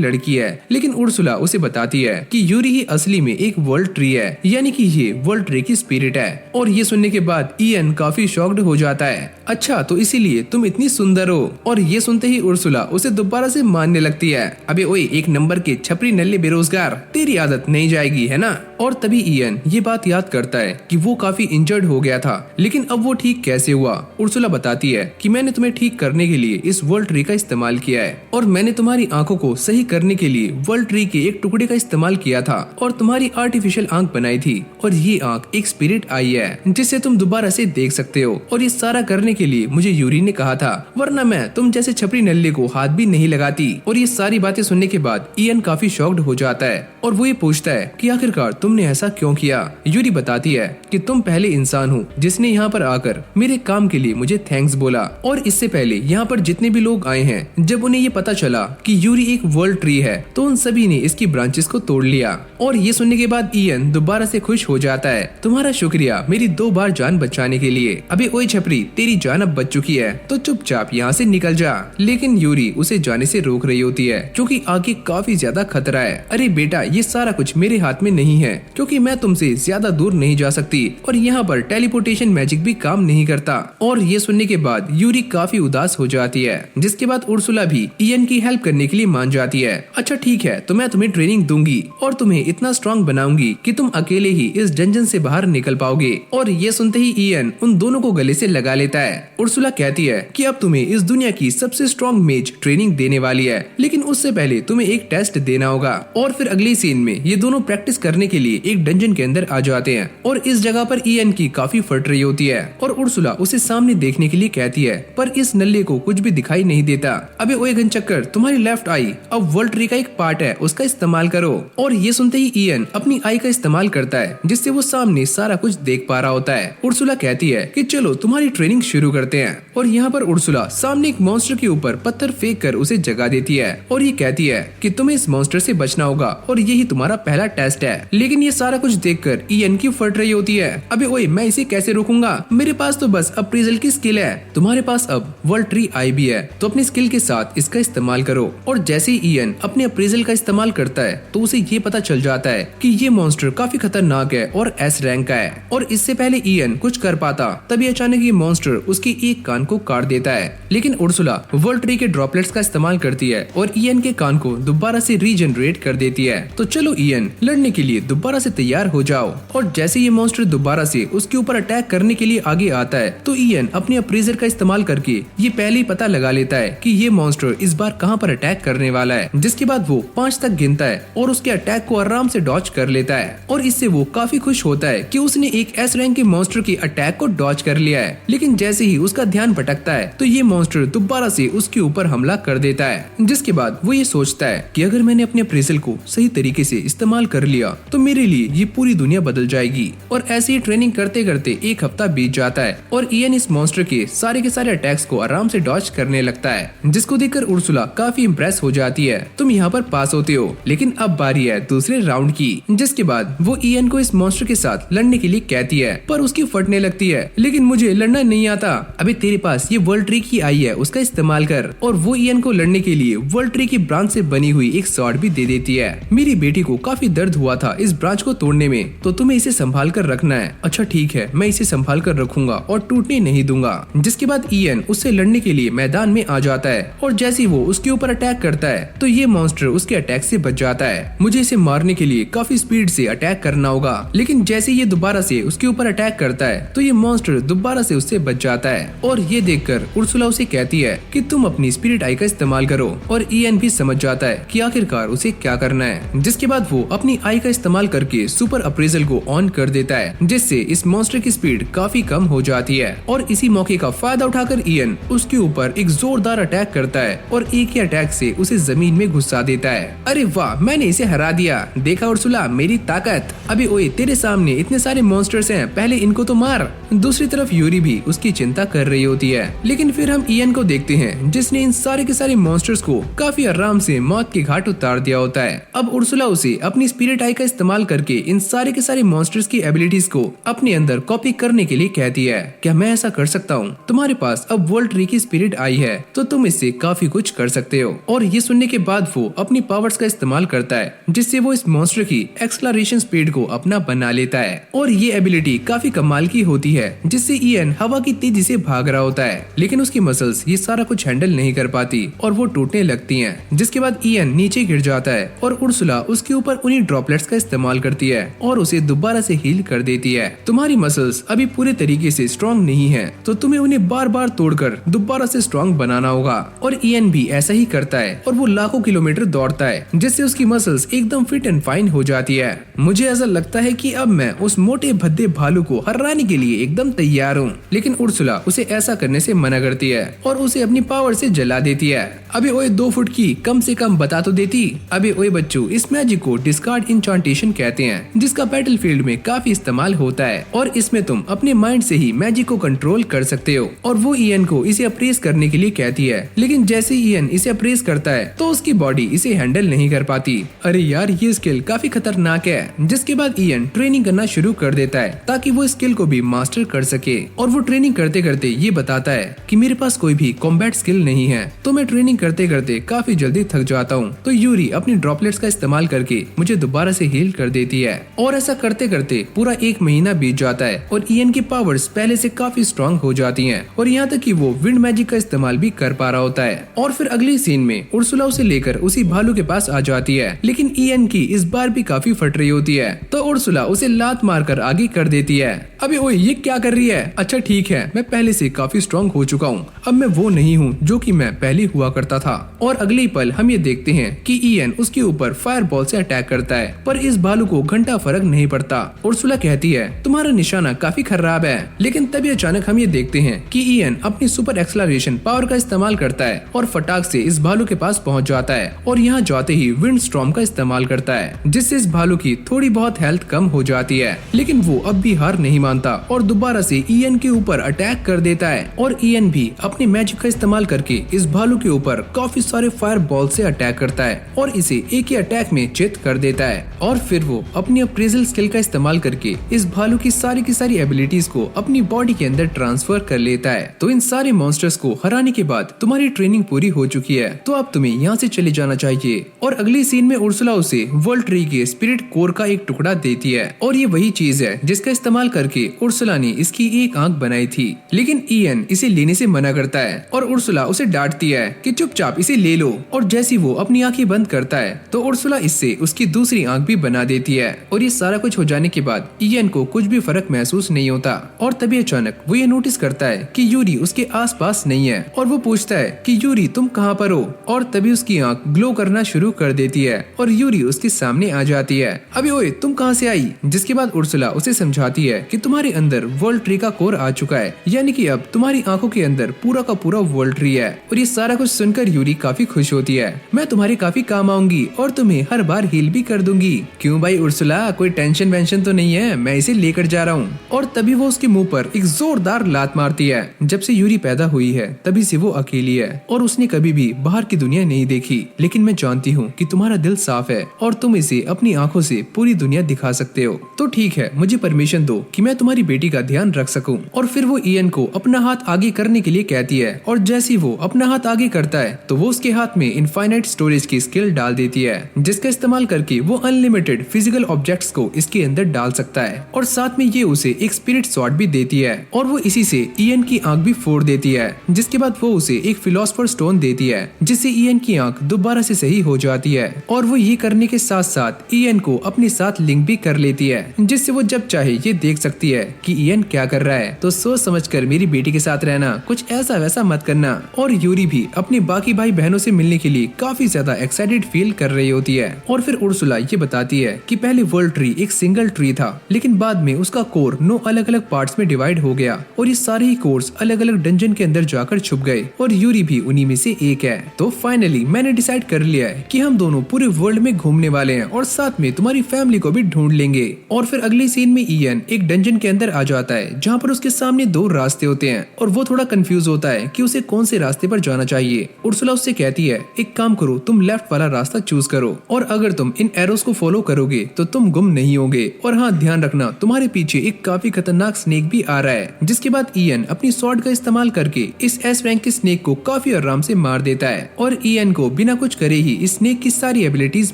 लड़की है, लेकिन उर्सुला उसे बताती है कि यूरी ही असली में एक वर्ल्ड ट्री है, यानी कि ये वर्ल्ड ट्री की स्पिरिट है। और ये सुनने के बाद इयन काफी शॉक्ड हो जाता है। अच्छा तो इसीलिए तुम इतनी सुंदर हो। और ये सुनते ही उर्सुला उसे दोबारा से मानने लगती है। अबे ओए एक नंबर के छपरी नल्ले बेरोजगार, तेरी आदत नहीं जाएगी है ना। और तभी इयन ये बात याद करता है कि वो काफी इंजर्ड हो गया था, लेकिन अब वो ठीक कैसे हुआ। उर्सुला बताती है कि मैंने तुम्हें ठीक करने के लिए इस वर्ल्ड ट्री का इस्तेमाल किया है और मैंने तुम्हारी आंखों को सही करने के लिए वर्ल्ड ट्री के एक टुकड़े का इस्तेमाल किया था और तुम्हारी आर्टिफिशियल आंख बनाई थी। और ये आंख एक स्पिरिट आई है जिससे तुम दोबारा से देख सकते हो। और ये सारा करने के लिए मुझे यूरी ने कहा था, वरना मैं तुम जैसे छपरी नल्ले को हाथ भी नहीं लगाती। और ये सारी बातें सुनने के बाद इयन काफी शॉक्ड हो जाता है और वो ये पूछता है कि आखिरकार तुमने ऐसा क्यों किया। यूरी बताती है कि तुम पहले इंसान हो जिसने यहाँ पर आकर मेरे काम के लिए मुझे थैंक्स बोला। और इससे पहले यहाँ पर जितने भी लोग आए हैं, जब उन्हें ये पता चला कि यूरी एक वर्ल्ड ट्री है तो उन सभी ने इसकी ब्रांचेस को तोड़ लिया। और ये सुनने के बाद इयन दोबारा से खुश हो जाता है। तुम्हारा शुक्रिया मेरी 2 बार जान बचाने के लिए। अबे ओए छपरी, तेरी जान अब बच चुकी है तो चुपचाप यहाँ से निकल जा। लेकिन यूरी उसे जाने से रोक रही होती है क्योंकि आगे काफी ज्यादा खतरा है। अरे बेटा ये सारा कुछ मेरे हाथ में नहीं है क्योंकि मैं तुमसे ज्यादा दूर नहीं जा सकती और यहाँ पर टेलीपोर्टेशन मैजिक भी काम नहीं करता। और ये सुनने के बाद यूरी काफी उदास हो जाती है। जिसके बाद उर्सुला भी इयन की हेल्प करने के लिए मान जाती है। अच्छा ठीक है, तो मैं तुम्हें ट्रेनिंग दूंगी और तुम्हें इतना स्ट्रॉन्ग बनाऊंगी कि तुम अकेले ही इस डंजन से बाहर निकल पाओगे। और ये सुनते ही इयन उन दोनों को गले से लगा लेता है। उर्सुला कहती है कि अब तुम्हें इस दुनिया की सबसे स्ट्रॉन्ग मेज ट्रेनिंग देने वाली है, लेकिन उससे पहले तुम्हें एक टेस्ट देना होगा। और फिर अगले सीन में ये दोनों प्रैक्टिस करने के लिए एक डंजन के अंदर आ जाते हैं और इस जगह पर इयन की काफी फट रही होती है और उर्सुला उसे सामने देखने के लिए कहती है, पर इस नल्ले को कुछ भी दिखाई नहीं देता। अबे ओए घनचक्कर, तुम्हारी लेफ्ट आई अब वर्ल्ड ट्री का एक पार्ट है, उसका इस्तेमाल करो। और ये सुनते ही इयन अपनी आई का इस्तेमाल करता है जिससे वो सामने सारा कुछ देख पा रहा होता है। उर्सुला कहती है कि चलो तुम्हारी ट्रेनिंग शुरू करते हैं। और यहाँ पर उर्सुला सामने एक मॉन्स्टर के ऊपर पत्थर फेंक कर उसे जगा देती है और ये कहती है कि तुम्हें इस मॉन्स्टर से बचना होगा और यही तुम्हारा पहला टेस्ट है। लेकिन ये सारा कुछ देखकर इयन की फट रही होती है। अबे ओए मैं इसे कैसे रोकूंगा, मेरे पास तो बस अप्रेजल की स्किल है, तुम्हारे पास अब वर्ल्ड ट्री आई भी है तो अपनी स्किल के साथ इसका इस्तेमाल करो। और जैसे ही इयन अपने अप्रेजल का इस्तेमाल करता है तो उसे ये पता चल जाता है कि ये मॉन्स्टर काफी खतरनाक है और एस रैंक का है। और इससे पहले इयन कुछ कर पाता तभी अचानक ये मॉन्स्टर उसके एक कान को काट देता है। लेकिन उर्सुला वर्ल्ड ट्री के ड्रॉपलेट्स का इस्तेमाल करती है और इयन के कान को दोबारा से रीजनरेट कर देती है। तो चलो इयन, लड़ने के लिए दोबारा से तैयार हो जाओ। और जैसे ये मॉन्स्टर दोबारा से उसके ऊपर अटैक करने के लिए आगे आता है तो इयन अपने अप्रेजर का इस्तेमाल करके ये पहले ही पता लगा लेता है कि ये मॉन्स्टर इस बार कहां पर अटैक करने वाला है। जिसके बाद वो 5 तक गिनता है और उसके अटैक को आराम से डॉज कर लेता है। और इससे वो काफी खुश होता है कि उसने एक एस रैंक के मॉन्स्टर के अटैक को डॉज कर लिया है। लेकिन जैसे ही उसका ध्यान भटकता है तो ये मॉन्स्टर दोबारा से उसके ऊपर हमला कर देता है। जिसके बाद वो ये सोचता है कि अगर मैंने अपने अप्रेजल को सही तरीके से इस्तेमाल कर लिया तो मेरे लिए ये पूरी दुनिया बदल जाएगी। और ऐसे ही ट्रेनिंग करते करते एक हफ्ता बीत जाता है और इयन इस मॉन्स्टर के सारे अटैक्स को आराम से डॉज करने लगता है। जिसको देखकर उर्सुला काफी इम्प्रेस हो जाती है। तुम यहाँ पर पास होते हो, लेकिन अब बारी है दूसरे राउंड की। जिसके बाद वो इयन को इस मॉन्स्टर के साथ लड़ने के लिए कहती है, पर उसकी फटने लगती है। लेकिन मुझे लड़ना नहीं आता। अबे तेरे पास ये वर्ल्ड ट्री की आई है, उसका इस्तेमाल कर। और वो इयन को लड़ने के लिए वर्ल्ड ट्री की ब्रांच से बनी हुई एक स्वॉर्ड भी दे देती है। मेरी बेटी को काफी दर्द हुआ था इस ब्रांच को तोड़ने में, तो तुम्हें इसे संभाल कर रखना है। अच्छा ठीक है, मैं इसे संभाल कर रखूंगा और टूटने नहीं दूंगा। जिसके बाद इयन उससे लड़ने के लिए मैदान में आ जाता है और जैसे ही वो उसके ऊपर अटैक करता है तो ये मॉन्स्टर उसके अटैक से बच जाता है। मुझे इसे मारने के लिए काफी स्पीड से अटैक करना होगा। लेकिन जैसे ये दोबारा से उसके ऊपर अटैक करता है तो ये मॉन्स्टर दोबारा से उससे बच जाता है। और ये देखकर उर्सुला उसे कहती है कि तुम अपनी स्पिरिट आई का इस्तेमाल करो। और इयन भी समझ जाता है कि आखिरकार उसे क्या करना है। जिसके बाद वो अपनी आई का इस्तेमाल करके सुपर अप्रेजल को ऑन कर देता है, जिससे इस मॉन्स्टर की स्पीड काफी कम हो जाती है। और इसी मौके का फायदा उठाकर ईएन उसके ऊपर एक जोरदार अटैक करता है और एक ही अटैक से उसे जमीन में घुसा देता है। अरे वाह, मैंने इसे हरा दिया, देखा उर्सुला मेरी ताकत। अभी ओए तेरे सामने इतने सारे मॉन्स्टर्स हैं, पहले इनको तो मार। दूसरी तरफ यूरी भी उसकी चिंता कर रही होती है, लेकिन फिर हम ईएन को देखते हैं जिसने इन सारे के सारे मॉन्स्टर्स को काफी आराम से मौत के घाट उतार दिया होता है। अब उर्सुला उसे अपनी स्पिरिट आई का इस्तेमाल करके इन सारे के सारे मॉन्स्टर्स की एबिलिटीज को अपने अंदर कॉपी करने के लिए कहती है। क्या मैं ऐसा कर सकता हूँ? तुम्हारे पास अब वर्ल्ड ट्री की स्पिरिट आई है तो तुम इससे काफी कुछ कर सकते हो। और ये सुनने के बाद वो अपनी पावर्स का इस्तेमाल करता है जिससे वो इस मॉन्स्टर की एक्सप्लोरेशन स्पीड को अपना बना लेता है। और ये एबिलिटी काफी कमाल की होती है जिससे ईएन हवा की तेजी से भाग रहा होता है, लेकिन उसकी मसल्स ये सारा कुछ हैंडल नहीं कर पाती और वो टूटने लगती हैं। जिसके बाद ईएन नीचे गिर जाता है और उर्सुला उसके ऊपर उन्हीं ड्रॉपलेट्स का इस्तेमाल करती है और उसे दोबारा से हील कर देती है। तुम्हारी मसल्स अभी पूरे तरीके से स्ट्रॉन्ग नहीं है तो तुम्हें उन्हें बार बार तोड़कर दोबारा से स्ट्रॉन्ग बनाना होगा। और ईएन भी ऐसा ही करता है और वो लाखों किलोमीटर दौड़ता है जिससे उसकी मसल्स एकदम फिट एंड फाइन हो जाती है। मुझे ऐसा लगता है कि अब मैं उस मोटे भद्दे भालू को हराने के लिए एकदम तैयार हूँ, लेकिन उर्सुला उसे ऐसा करने से मना करती है और उसे अपनी पावर से जला देती है। अबे ओए 2 फुट की कम से कम बता तो देती। अबे ओए बच्चों, इस मैजिक को डिस्कार्ड इंचांटेशन कहते हैं जिसका बैटलफील्ड में काफी इस्तेमाल होता है और इसमें तुम अपने माइंड से ही मैजिक को कंट्रोल कर सकते हो। और वो ईएन को इसे अप्रेस करने के लिए कहती है, लेकिन जैसे ही ईएन इसे अप्रेस करता है तो उसकी बॉडी इसे हैंडल नहीं कर पाती। अरे यार, ये स्किल काफी खतरनाक है। जिसके बाद ईएन ट्रेनिंग करना शुरू कर देता है ताकि वो स्किल को भी मास्टर कर सके। और वो ट्रेनिंग करते करते ये बताता है कि मेरे पास कोई भी कॉम्बैट स्किल नहीं है तो मैं ट्रेनिंग करते करते काफी जल्दी थक जाता हूँ। तो यूरी अपनी ड्रॉपलेट्स का इस्तेमाल करके मुझे दोबारा से हील कर देती है। और ऐसा करते करते पूरा 1 महीना बीत जाता है और ईएन की पावर्स पहले से काफी स्ट्रॉन्ग हो जाती हैं और यहाँ तक कि वो विंड मैजिक का इस्तेमाल भी कर पा रहा होता है। और फिर अगली सीन में उर्सुला उसे लेकर उसी भालू के पास आ जाती है, लेकिन ईएन की इस बार भी काफी फट रही होती है तो उर्सुला उसे लात मारकर आगे कर देती है। अबे ओए, ये क्या कर रही है? अच्छा ठीक है, मैं पहले से काफी स्ट्रॉन्ग हो चुका हूँ, अब मैं वो नहीं हूँ जो कि मैं पहले हुआ करता था। और अगले ही पल हम ये देखते हैं कि ईएन उसके ऊपर फायरबॉल से अटैक करता है, पर इस भालू को घंटा फर्क नहीं पड़ता। उर्सुला कहती है तुम्हारा निशाना काफी खराब है, लेकिन तभी अचानक हम ये देखते हैं कि ईएन अपनी सुपर एक्सलरेशन पावर का इस्तेमाल करता है और फटाक से इस भालू के पास पहुंच जाता है और यहाँ जाते ही विंड स्टॉर्म का इस्तेमाल करता है जिससे इस भालू की थोड़ी बहुत हेल्थ कम हो जाती है। लेकिन वो अब भी हार नहीं मानता और दोबारा से ईएन के ऊपर अटैक कर देता है और ईएन भी अपनी मैजिक का इस्तेमाल करके इस भालू के ऊपर काफी सारे फायर बॉल से अटैक करता है और इसे एक ही अटैक में चित कर देता है। और फिर वो अपनी अप्रेजल स्किल का इस्तेमाल करके इस भालू की सारी एबिलिटीज को अपनी बॉडी के अंदर ट्रांसफर कर लेता है। तो इन सारे मॉन्स्टर्स को हराने के बाद तुम्हारी ट्रेनिंग पूरी हो चुकी है तो अब तुम्हें यहाँ से चले जाना चाहिए। और अगली सीन में उर्सुला उसे वर्ल्ड ट्री के स्पिरिट कोर का एक टुकड़ा देती है और ये वही चीज है जिसका इस्तेमाल करके उर्सुला ने इसकी एक आंख बनाई थी। लेकिन ईएन इसे लेने से मना करता है और उर्सुला उसे डांटती है कि चुपचाप इसे ले लो। और जैसी वो अपनी आंखें बंद करता है तो उर्सुला इससे उसकी दूसरी आंख भी बना देती है। और ये सारा कुछ हो जाने के बाद ईएन को कुछ भी फर्क महसूस नहीं होता और तभी अचानक वो ये नोटिस करता है कि यूरी उसके आसपास नहीं है और वो पूछता है कि यूरी तुम कहाँ पर हो? और तभी उसकी आंख ग्लो करना शुरू कर देती है और यूरी उसके सामने आ जाती है। अबे ओए, तुम कहाँ से आई? जिसके बाद उर्सुला उसे समझाती है कि तुम्हारे अंदर वर्ल्ड ट्री का कोर आ चुका है, यानी कि अब तुम्हारी आंखों के अंदर पूरा का पूरा वर्ल्ड ट्री है। और ये सारा कुछ सुनकर यूरी काफी खुश होती है। मैं तुम्हारे काफी काम आऊंगी और तुम्हें हर बार हील भी कर दूंगी। क्यों भाई उर्सुला, कोई टेंशन वेंशन तो नहीं है, मैं इसे लेकर जा रहा हूँ। और तभी वो उसके मुंह पर एक जोरदार लात मारती है। जब से यूरी पैदा हुई है तभी से वो अकेली है और उसने कभी भी बाहर की दुनिया नहीं देखी, लेकिन मैं जानती हूँ कि तुम्हारा दिल साफ है और तुम इसे अपनी आंखों से पूरी दुनिया दिखा सकते हो। तो ठीक है, मुझे परमिशन दो कि मैं तुम्हारी बेटी का ध्यान रख सकूं। और फिर वो ईएन को अपना हाथ आगे करने के लिए कहती है और जैसे वो अपना हाथ आगे करता है तो वो उसके हाथ में इनफाइनाइट स्टोरेज की स्किल डाल देती है जिसका इस्तेमाल करके वो अनलिमिटेड फिजिकल ऑब्जेक्ट्स को इसके अंदर डाल सकता है। और साथ में ये उसे एक स्पिरिट स्वॉर्ड भी देती है और वो इसी से ईएन की आंख भी फोड़ देती है। जिसके बाद वो उसे एक फिलोसफर स्टोन देती है जिससे ईएन की आंख दोबारा से सही हो जाती है। और वो ये करने के साथ साथ ईएन को अपने साथ लिंक भी कर लेती है जिससे वो जब चाहे ये देख सकती है कि ईएन क्या कर रहा है। तो सोच समझकर मेरी बेटी के साथ रहना, कुछ ऐसा वैसा मत करना। और यूरी भी अपने बाकी भाई बहनों से मिलने के लिए काफी ज्यादा एक्साइटेड फील कर रही होती है। और फिर उर्सुला ये बताती है कि पहले वर्ल्ड ट्री एक सिंगल ट्री था, लेकिन बाद में उसका कोर 9 अलग अलग पार्ट्स में डिवाइड हो गया और ये सारे ही कोर्स अलग अलग डंजन के अंदर जाकर छुप गए और यूरी भी उन्हीं में से एक है। तो फाइनली मैंने डिसाइड कर लिया है कि हम दोनों पूरे वर्ल्ड में घूमने वाले हैं और साथ में तुम्हारी फैमिली को भी ढूंढ लेंगे। और फिर अगली सीन में ईएन एक डंजन के अंदर आ जाता है जहाँ पर उसके सामने दो रास्ते होते हैं और वो थोड़ा कंफ्यूज होता है कि उसे कौन से रास्ते पर जाना चाहिए। उर्सुला उससे कहती है एक काम करो, तुम लेफ्ट वाला रास्ता चूज करो और अगर तुम इन एरोस को फॉलो करोगे तो तुम गुम नहीं होगे। और हाँ, ध्यान रखना तुम्हारे पीछे एक काफी खतरनाक स्नेक भी आ रहा है। जिसके बाद ईएन अपनी स्वॉर्ड का इस्तेमाल करके इस एस रैंक के स्नेक को काफी आराम से मार देता है और ईएन को बिना कुछ करे ही इस स्नेक की सारी एबिलिटीज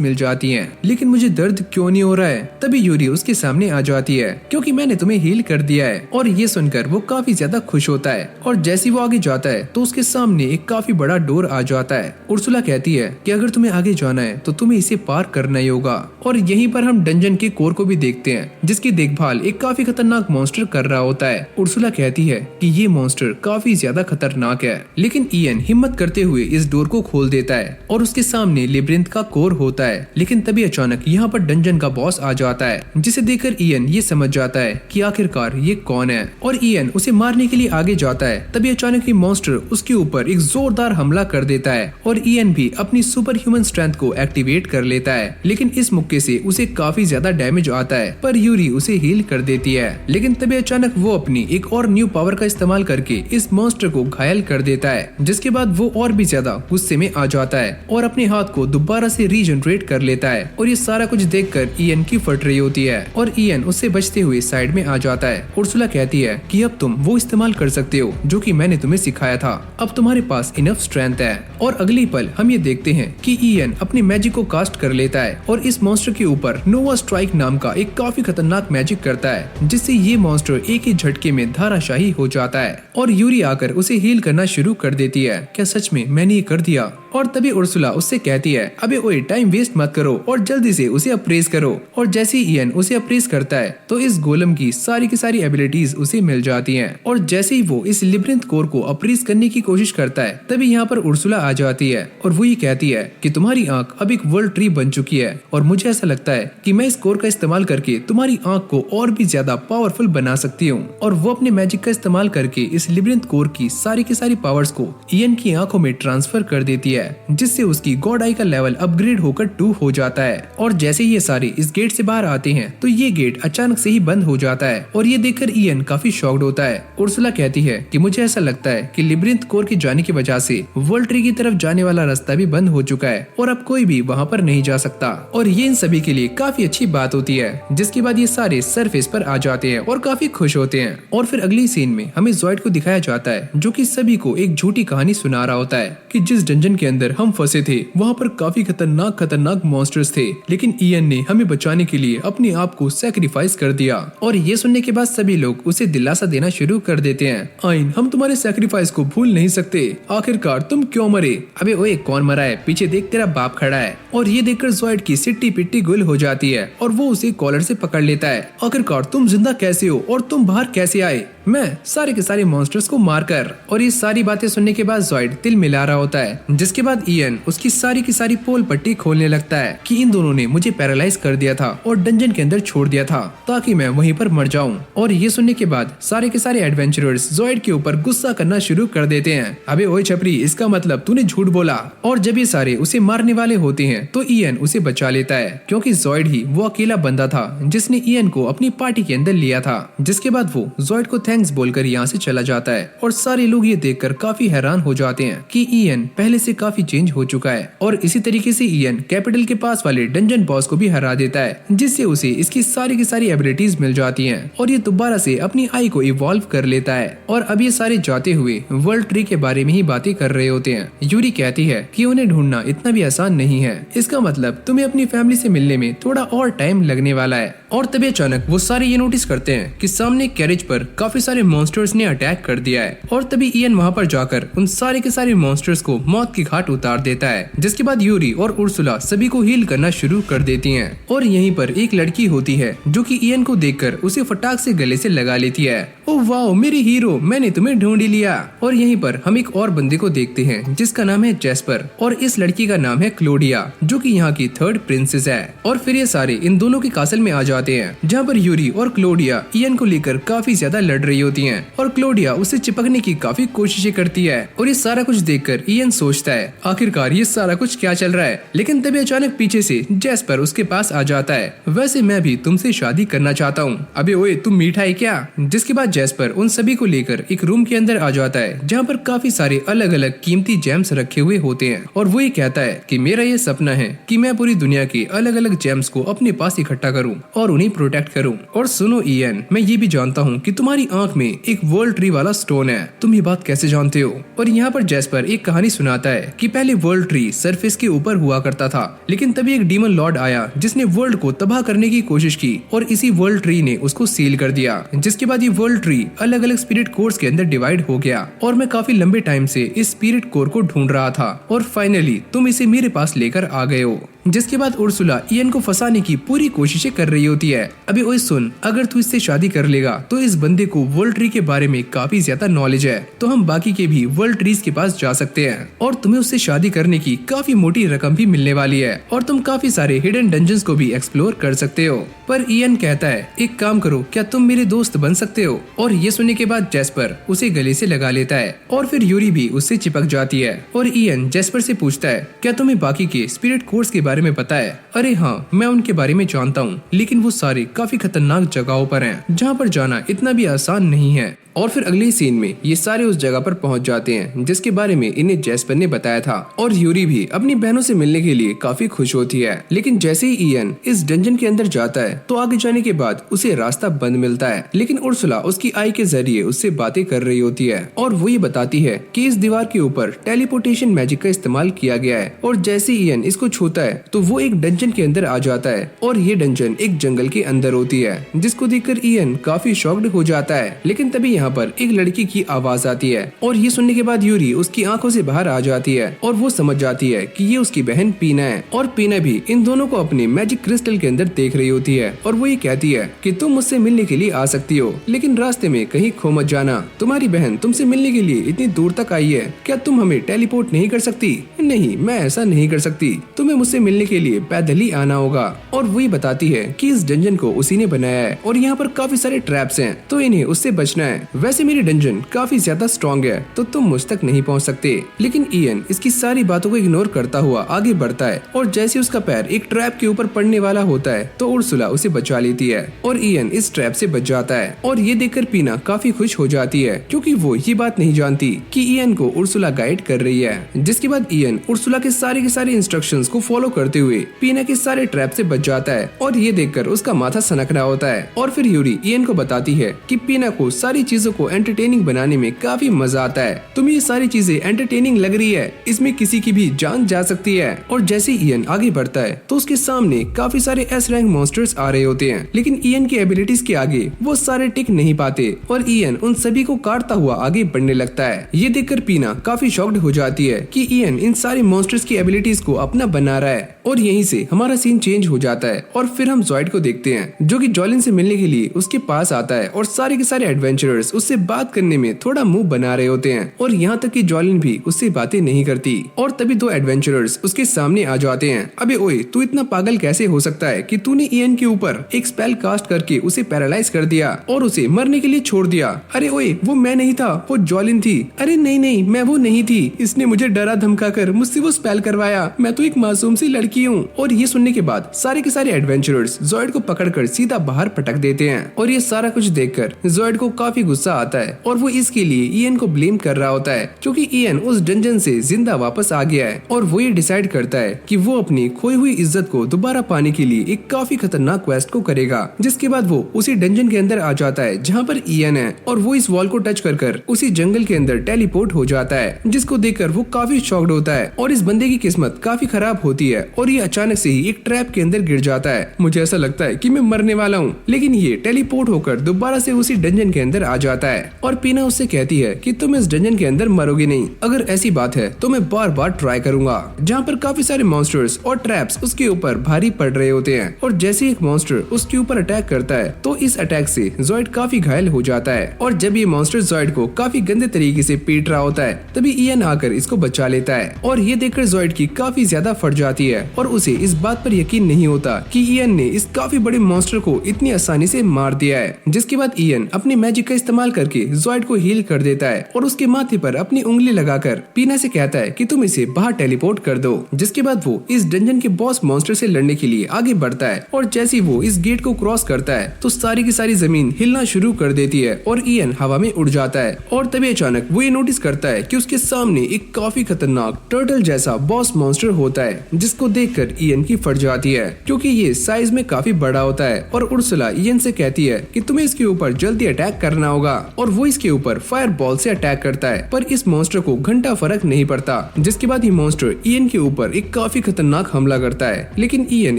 मिल जाती हैं। लेकिन मुझे दर्द क्यों नहीं हो रहा है? तभी यूरी उसके सामने आ जाती है क्योंकि मैंने तुम्हें हील कर दिया है। और ये सुनकर वो काफी ज्यादा खुश होता है और जैसे वो आगे जाता है तो उसके सामने एक काफी बड़ा डोर आ जाता है। उर्सुला कहती है कि अगर तुम्हें आगे जाना है तो तुम्हें इसे पार करना ही होगा। और यहीं पर हम डंजन के कोर को भी देखते हैं जिसकी देखभाल एक काफी खतरनाक मॉन्स्टर कर रहा होता है। उर्सुला कहती है कि ये मॉन्स्टर काफी ज्यादा खतरनाक है, लेकिन ईएन हिम्मत करते हुए इस डोर को खोल देता है और उसके सामने लेब्रिंथ का कोर होता है। लेकिन तभी अचानक यहाँ पर डंजन का बॉस आ जाता है जिसे देखकर ईएन ये समझ जाता है कि आखिरकार ये कौन है और ईएन उसे मारने के लिए आगे जाता है। तभी अचानक ही मॉन्स्टर उसके ऊपर एक जोरदार हमला कर देता है और ईएन भी अपनी सुपर ह्यूमन स्ट्रेंथ को एक्टिवेट कर लेता है। लेकिन इस मुक्के से उसे काफी ज्यादा डैमेज आता है पर यूरी उसे हील कर देती है। लेकिन तभी अचानक वो अपनी एक और न्यू पावर का इस्तेमाल करके इस मॉन्स्टर को घायल कर देता है। जिसके बाद वो और भी ज्यादा गुस्से में आ जाता है और अपने हाथ को दोबारा से रीजनरेट कर लेता है। और ये सारा कुछ देखकर ईएन की फट रही होती है और ईएन उससे बचते हुए साइड में आ जाता है। उर्सुला कहती है कि अब तुम वो इस्तेमाल कर सकते हो जो कि मैंने तुम्हें सिखाया था, अब तुम्हारे पास इनफ स्ट्रेंथ है। और अगली पल हम ये देखते हैं कि ईएन अपनी मैजिक को कास्ट कर लेता है और इस मॉन्स्टर के ऊपर नोवा स्ट्राइक नाम का एक काफी खतरनाक मैजिक करता है जिससे ये मॉन्स्टर एक ही झटके में धाराशाही हो जाता है। और यूरी आकर उसे हील करना शुरू कर देती है। क्या सच में मैंने ये कर दिया? और तभी उर्सुला उससे कहती है अबे ओए, टाइम वेस्ट मत करो और जल्दी से उसे अप्रेस करो। और जैसे ही ईएन उसे अप्रेस करता है तो इस गोलम की सारी एबिलिटीज उसे मिल जाती हैं। और जैसे ही वो इस लिब्रिंथ कोर को अप्रेस करने की कोशिश करता है तभी यहाँ पर उर्सुला आ जाती है और वो ये कहती है कि तुम्हारी आंख अब एक वर्ल्ड ट्री बन चुकी है और मुझे ऐसा लगता है कि मैं इस कोर का इस्तेमाल करके तुम्हारी आंख को और भी ज्यादा पावरफुल बना सकती हूँ। और वो अपने मैजिक का इस्तेमाल करके इस लिब्रिंथ कोर की सारी पावर्स को ईएन की आंखों में ट्रांसफर कर देती है जिससे उसकी गॉड आई का लेवल अपग्रेड होकर 2 हो जाता है। और जैसे ये सारे इस गेट से बाहर आते हैं तो ये गेट अचानक से ही बंद हो जाता है और ये देखकर ईएन काफी शॉक्ड होता है। उर्सुला कहती है कि मुझे ऐसा लगता है कि लिब्रिंथ कोर के जाने की वजह से वर्ल्ड ट्री की तरफ जाने वाला रास्ता भी बंद हो चुका है और अब कोई भी वहाँ पर नहीं जा सकता। और ये इन सभी के लिए काफी अच्छी बात होती है। जिसके बाद ये सारे सरफेस पर आ जाते हैं और काफी खुश होते हैं। और फिर अगली सीन में हमें ज़ॉइड को दिखाया जाता है जो कि सभी को एक झूठी कहानी सुना रहा होता है कि जिस डंजन के अंदर हम फंसे थे वहाँ पर काफी खतरनाक मॉन्स्टर्स थे, लेकिन ईएन ने हमें बचाने के लिए अपने आप को सैक्रिफाइस कर दिया। और ये सुनने के बाद सभी लोग उसे दिलासा देना शुरू कर देते हैं, आइन हम तुम्हारे सैक्रिफाइस को भूल नहीं सकते, आखिरकार तुम क्यों मरे? अबे ओए, कौन मरा है? पीछे देख, तेरा बाप खड़ा है। और ये देखकर ज़ॉइड की सिट्टी पिट्टी गुल हो जाती है और वो उसे कॉलर से पकड़ लेता है। आखिरकार तुम जिंदा कैसे हो और तुम बाहर कैसे आए? मैं सारे के सारे मॉन्स्टर्स को मारकर। और ये सारी बातें सुनने के बाद ज़ॉइड तिल मिला रहा होता है। जिसके बाद ईएन उसकी सारी की सारी पोल पट्टी खोलने लगता है कि इन दोनों ने मुझे पैरालाइज कर दिया था और डंजन के अंदर छोड़ दिया था ताकि मैं वहीं पर मर जाऊं। और ये सुनने के बाद सारे के सारे एडवेंचरर्स ज़ॉइड के ऊपर गुस्सा करना शुरू कर देते हैं। अबे ओए छपरी, इसका मतलब तूने झूठ बोला। और जब ये सारे उसे मारने वाले होते हैं तो ईएन उसे बचा लेता है क्योंकि ज़ॉइड ही वो अकेला बंदा था जिसने ईएन को अपनी पार्टी के अंदर लिया था। जिसके बाद वो ज़ॉइड को थैंक्स बोलकर यहाँ से चला जाता है और सारे लोग ये देखकर काफी हैरान हो जाते हैं कि ईएन पहले से काफी चेंज हो चुका है। और इसी तरीके से ईएन कैपिटल के पास वाले डंजन बॉस को भी हरा देता है जिससे उसे इसकी सारी की सारी एबिलिटीज मिल जाती हैं और ये दोबारा से अपनी आई को इवॉल्व कर लेता है। और अब ये सारे जाते हुए वर्ल्ड ट्री के बारे में ही बातें कर रहे होते हैं। यूरी कहती है कि उन्हें ढूंढना इतना भी आसान नहीं है, इसका मतलब तुम्हें अपनी फैमिली से मिलने में थोड़ा और टाइम लगने वाला है। और तभी अचानक वो सारे ये नोटिस करते हैं कि सामने कैरेज पर काफी सारे मॉन्स्टर्स ने अटैक कर दिया है। और तभी ईएन वहाँ पर जाकर उन सारे के सारे मॉन्स्टर्स को मौत की घाट हार्ट उतार देता है, जिसके बाद यूरी और उर्सुला सभी को हील करना शुरू कर देती हैं। और यहीं पर एक लड़की होती है जो कि इयन को देखकर उसे फटाक से गले से लगा लेती है। ओह वाओ मेरे हीरो, मैंने तुम्हें ढूंढ ही लिया। और यहीं पर हम एक और बंदे को देखते हैं जिसका नाम है जैस्पर और इस लड़की का नाम है क्लोडिया, जो कि यहाँ की 3rd प्रिंसेस है। और फिर ये सारे इन दोनों के कासल में आ जाते हैं, जहाँ पर यूरी और क्लोडिया इयन को लेकर काफी ज्यादा लड़ रही होती हैं और क्लोडिया उसे चिपकने की काफी कोशिशें करती है। और ये सारा कुछ देखकर इयन सोचता है आखिरकार ये सारा कुछ क्या चल रहा है, लेकिन तभी अचानक पीछे से जैस्पर उसके पास आ जाता है। वैसे मैं भी तुमसे शादी करना चाहता हूँ। अबे ओए तुम मीठा है क्या? जिसके बाद जैस्पर उन सभी को लेकर एक रूम के अंदर आ जाता है, जहाँ पर काफी सारे अलग अलग कीमती जेम्स रखे हुए होते हैं। और वो ये कहता है कि मेरा ये सपना है कि मैं पूरी दुनिया के अलग अलग जेम्स को अपने पास इकट्ठा करूं और उन्हें प्रोटेक्ट करूं। और सुनो इयन, मैं ये भी जानता हूँ कि तुम्हारी आंख में एक वर्ल्ड ट्री वाला स्टोन है। तुम ये बात कैसे जानते हो? और यहाँ पर जैस्पर एक कहानी सुनाता है कि पहले वर्ल्ड ट्री सरफेस के ऊपर हुआ करता था, लेकिन तभी एक डीमन लॉर्ड आया जिसने वर्ल्ड को तबाह करने की कोशिश की और इसी वर्ल्ड ट्री ने उसको सील कर दिया। जिसके बाद ये वर्ल्ड ट्री अलग अलग स्पिरिट कोर्स के अंदर डिवाइड हो गया और मैं काफी लंबे टाइम से इस स्पिरिट कोर को ढूंढ रहा था और फाइनली तुम इसे मेरे पास लेकर आ गए हो। जिसके बाद उर्सुला इयन को फंसाने की पूरी कोशिशें कर रही होती है। अभी ओए सुन, अगर तू इससे शादी कर लेगा तो इस बंदे को वर्ल्ड ट्री के बारे में काफी ज्यादा नॉलेज है, तो हम बाकी के भी वर्ल्ड ट्रीज के पास जा सकते हैं और तुम्हें उससे शादी करने की काफी मोटी रकम भी मिलने वाली है और तुम काफी सारे हिडन डंजन्स को भी एक्सप्लोर कर सकते हो। पर इयन कहता है एक काम करो, क्या तुम मेरे दोस्त बन सकते हो? और ये सुनने के बाद जैस्पर उसे गले से लगा लेता है और फिर यूरी भी उससे चिपक जाती है। और इयन जैस्पर से पूछता है क्या तुम्हें बाकी के स्पिरिट कोर्स के बारे में पता है? अरे हाँ, मैं उनके बारे में जानता हूँ, लेकिन वो सारे काफी खतरनाक जगहों पर हैं, जहाँ पर जाना इतना भी आसान नहीं है। और फिर अगले सीन में ये सारे उस जगह पर पहुंच जाते हैं जिसके बारे में इन्हें जैस्पर ने बताया था। और यूरी भी अपनी बहनों से मिलने के लिए काफी खुश होती है, लेकिन जैसे ही इयन इस डंजन के अंदर जाता है तो आगे जाने के बाद उसे रास्ता बंद मिलता है। लेकिन उर्सुला उसकी आई के जरिए उससे बातें कर रही होती है और वो ये बताती है कि इस दीवार के ऊपर टेलीपोर्टेशन मैजिक का इस्तेमाल किया गया है और जैसे इयन इसको छूता है तो वो एक डंजन के अंदर आ जाता है और ये डंजन एक जंगल के अंदर होती है, जिसको देखकर इयन काफी शॉक्ड हो जाता है। लेकिन तभी यहाँ पर एक लड़की की आवाज आती है और ये सुनने के बाद यूरी उसकी आंखों से बाहर आ जाती है और वो समझ जाती है कि ये उसकी बहन पीना है। और पीना भी इन दोनों को अपने मैजिक क्रिस्टल के अंदर देख रही होती है और वो ये कहती है कि तुम मुझसे मिलने के लिए आ सकती हो, लेकिन रास्ते में कहीं खो मत जाना। तुम्हारी बहन तुमसे मिलने के लिए इतनी दूर तक आई है, क्या तुम हमें टेलीपोर्ट नहीं कर सकती? नहीं, मैं ऐसा नहीं कर सकती, तुम्हें मुझसे मिलने के लिए पैदल ही आना होगा। और वही बताती है कि इस डंजन को उसी ने बनाया है और यहाँ पर काफी सारे ट्रैप्स हैं, तो इन्हें उससे बचना है। वैसे मेरी डंजन काफी ज्यादा स्ट्रॉन्ग है, तो तुम मुझ तक नहीं पहुँच सकते। लेकिन इयन इसकी सारी बातों को इग्नोर करता हुआ आगे बढ़ता है और जैसे उसका पैर एक ट्रैप के ऊपर पड़ने वाला होता है तो उर्सुला उसे बचा लेती है और इयन इस ट्रैप से बच जाता है। और ये देखकर पीना काफी खुश हो जाती है, क्योंकि वो ये बात नहीं जानती कि इयन को उर्सुला गाइड कर रही है। जिसके बाद इयन उर्सुला के सारे इंस्ट्रक्शंस को फॉलो करते हुए पीना के सारे ट्रैप से बच जाता है और ये देखकर उसका माथा सनक रहा होता है। और फिर यूरी इयन को बताती है कि पीना को सारी चीजों को एंटरटेनिंग बनाने में काफी मजा आता है। तुम्हें ये सारी चीजें एंटरटेनिंग लग रही है, इसमें किसी की भी जान जा सकती है। और जैसे इयन आगे बढ़ता है तो उसके सामने काफी सारे एस रैंक मॉन्स्टर्स आ रहे होते हैं, लेकिन इयन की एबिलिटीज के आगे वो सारे टिक नहीं पाते और इयन उन सभी को काटता हुआ आगे बढ़ने लगता है। ये देखकर पीना काफी शॉक्ड हो जाती है कि इयन इन सारे मॉन्स्टर्स की एबिलिटीज को अपना बना रहा है। और यहीं से हमारा सीन चेंज हो जाता है और फिर हम जॉइड को देखते हैं, जो कि जॉलिन से मिलने के लिए उसके पास आता है और सारे के सारे एडवेंचरर्स उससे बात करने में थोड़ा मुंह बना रहे होते हैं और यहाँ तक कि जॉलिन भी उससे बातें नहीं करती। और तभी दो एडवेंचरर्स उसके सामने आ जाते हैं। अबे ओए, तू इतना पागल कैसे हो सकता है कि तूने इयन के ऊपर एक स्पेल कास्ट करके उसे पैरालाइज कर दिया और उसे मरने के लिए छोड़ दिया? अरे ओए, वो मैं नहीं था, वो जॉलिन थी। अरे नहीं, मैं वो नहीं थी, इसने मुझे डरा धमका कर मुझसे वो स्पेल करवाया, मैं तो एक मासूम सी लड़की हूँ। और ये सुनने के बाद सारे के सारे एडवेंचरर्स जॉइड को पकड़कर सीधा बाहर पटक देते हैं और ये सारा कुछ देखकर जॉइड को काफी गुस्सा आता है और वो इसके लिए इयन को ब्लेम कर रहा होता है, क्योंकि इयन उस डंजन से जिंदा वापस आ गया है और वो ये डिसाइड करता है कि वो अपनी खोई हुई इज्जत को दोबारा पाने के लिए एक काफी खतरनाक क्वेस्ट को करेगा। जिसके बाद वो उसी डंजन के अंदर आ जाता है जहाँ पर इयन है और वो इस वॉल को टच कर उसी जंगल के अंदर टेलीपोर्ट हो जाता है, जिसको देखकर वो काफी शॉक्ड होता है और इस बंदे की किस्मत काफी खराब होती है और ये अचानक से ही एक ट्रैप के अंदर गिर जाता है। मुझे ऐसा लगता है कि मैं मरने वाला हूँ, लेकिन ये टेलीपोर्ट होकर दोबारा से उसी डंजन के अंदर आ जाता है और पीना उससे कहती है कि तुम इस डंजन के अंदर मरोगे नहीं, अगर ऐसी बात है तो मैं बार बार ट्राई करूंगा। जहाँ पर काफी सारे मॉन्स्टर्स और ट्रैप्स उसके ऊपर भारी पड़ रहे होते हैं और जैसे एक मॉन्स्टर उसके ऊपर अटैक करता है तो इस अटैक से ज़ॉइड काफी घायल हो जाता है और जब ये मॉन्स्टर ज़ॉइड को काफी गंदे तरीके से पीट रहा होता है तभी इयन आकर इसको बचा लेता है और ये देखकर ज़ॉइड की काफी ज्यादा फट जाती है और उसे इस बात पर यकीन नहीं होता कि इयन ने इस काफी बड़े मॉन्स्टर को इतनी आसानी से मार दिया है। जिसके बाद इयन अपनी मैजिक का इस्तेमाल करके ज़ॉइड को हील कर देता है और उसके माथे पर अपनी उंगली लगाकर पीना से कहता है कि तुम इसे बाहर टेलीपोर्ट कर दो। जिसके बाद वो इस डंजन के बॉस मॉन्स्टर से लड़ने के लिए आगे बढ़ता है और जैसे ही वो इस गेट को क्रॉस करता है तो सारी की सारी जमीन हिलना शुरू कर देती है और इयन हवा में उड़ जाता है और तभी अचानक वो ये नोटिस करता है कि उसके सामने एक काफी खतरनाक टर्टल जैसा बॉस मॉन्स्टर होता है जिसको देखकर इयन की फट जाती है क्योंकि ये साइज में काफी बड़ा होता है और उर्सुला इयन से कहती है कि तुम्हें इसके ऊपर जल्दी अटैक करना होगा और वो इसके ऊपर फायर बॉल से अटैक करता है पर इस मॉन्स्टर को घंटा फर्क नहीं पड़ता। जिसके बाद ये मॉन्स्टर इयन के ऊपर एक काफी खतरनाक हमला करता है लेकिन इयन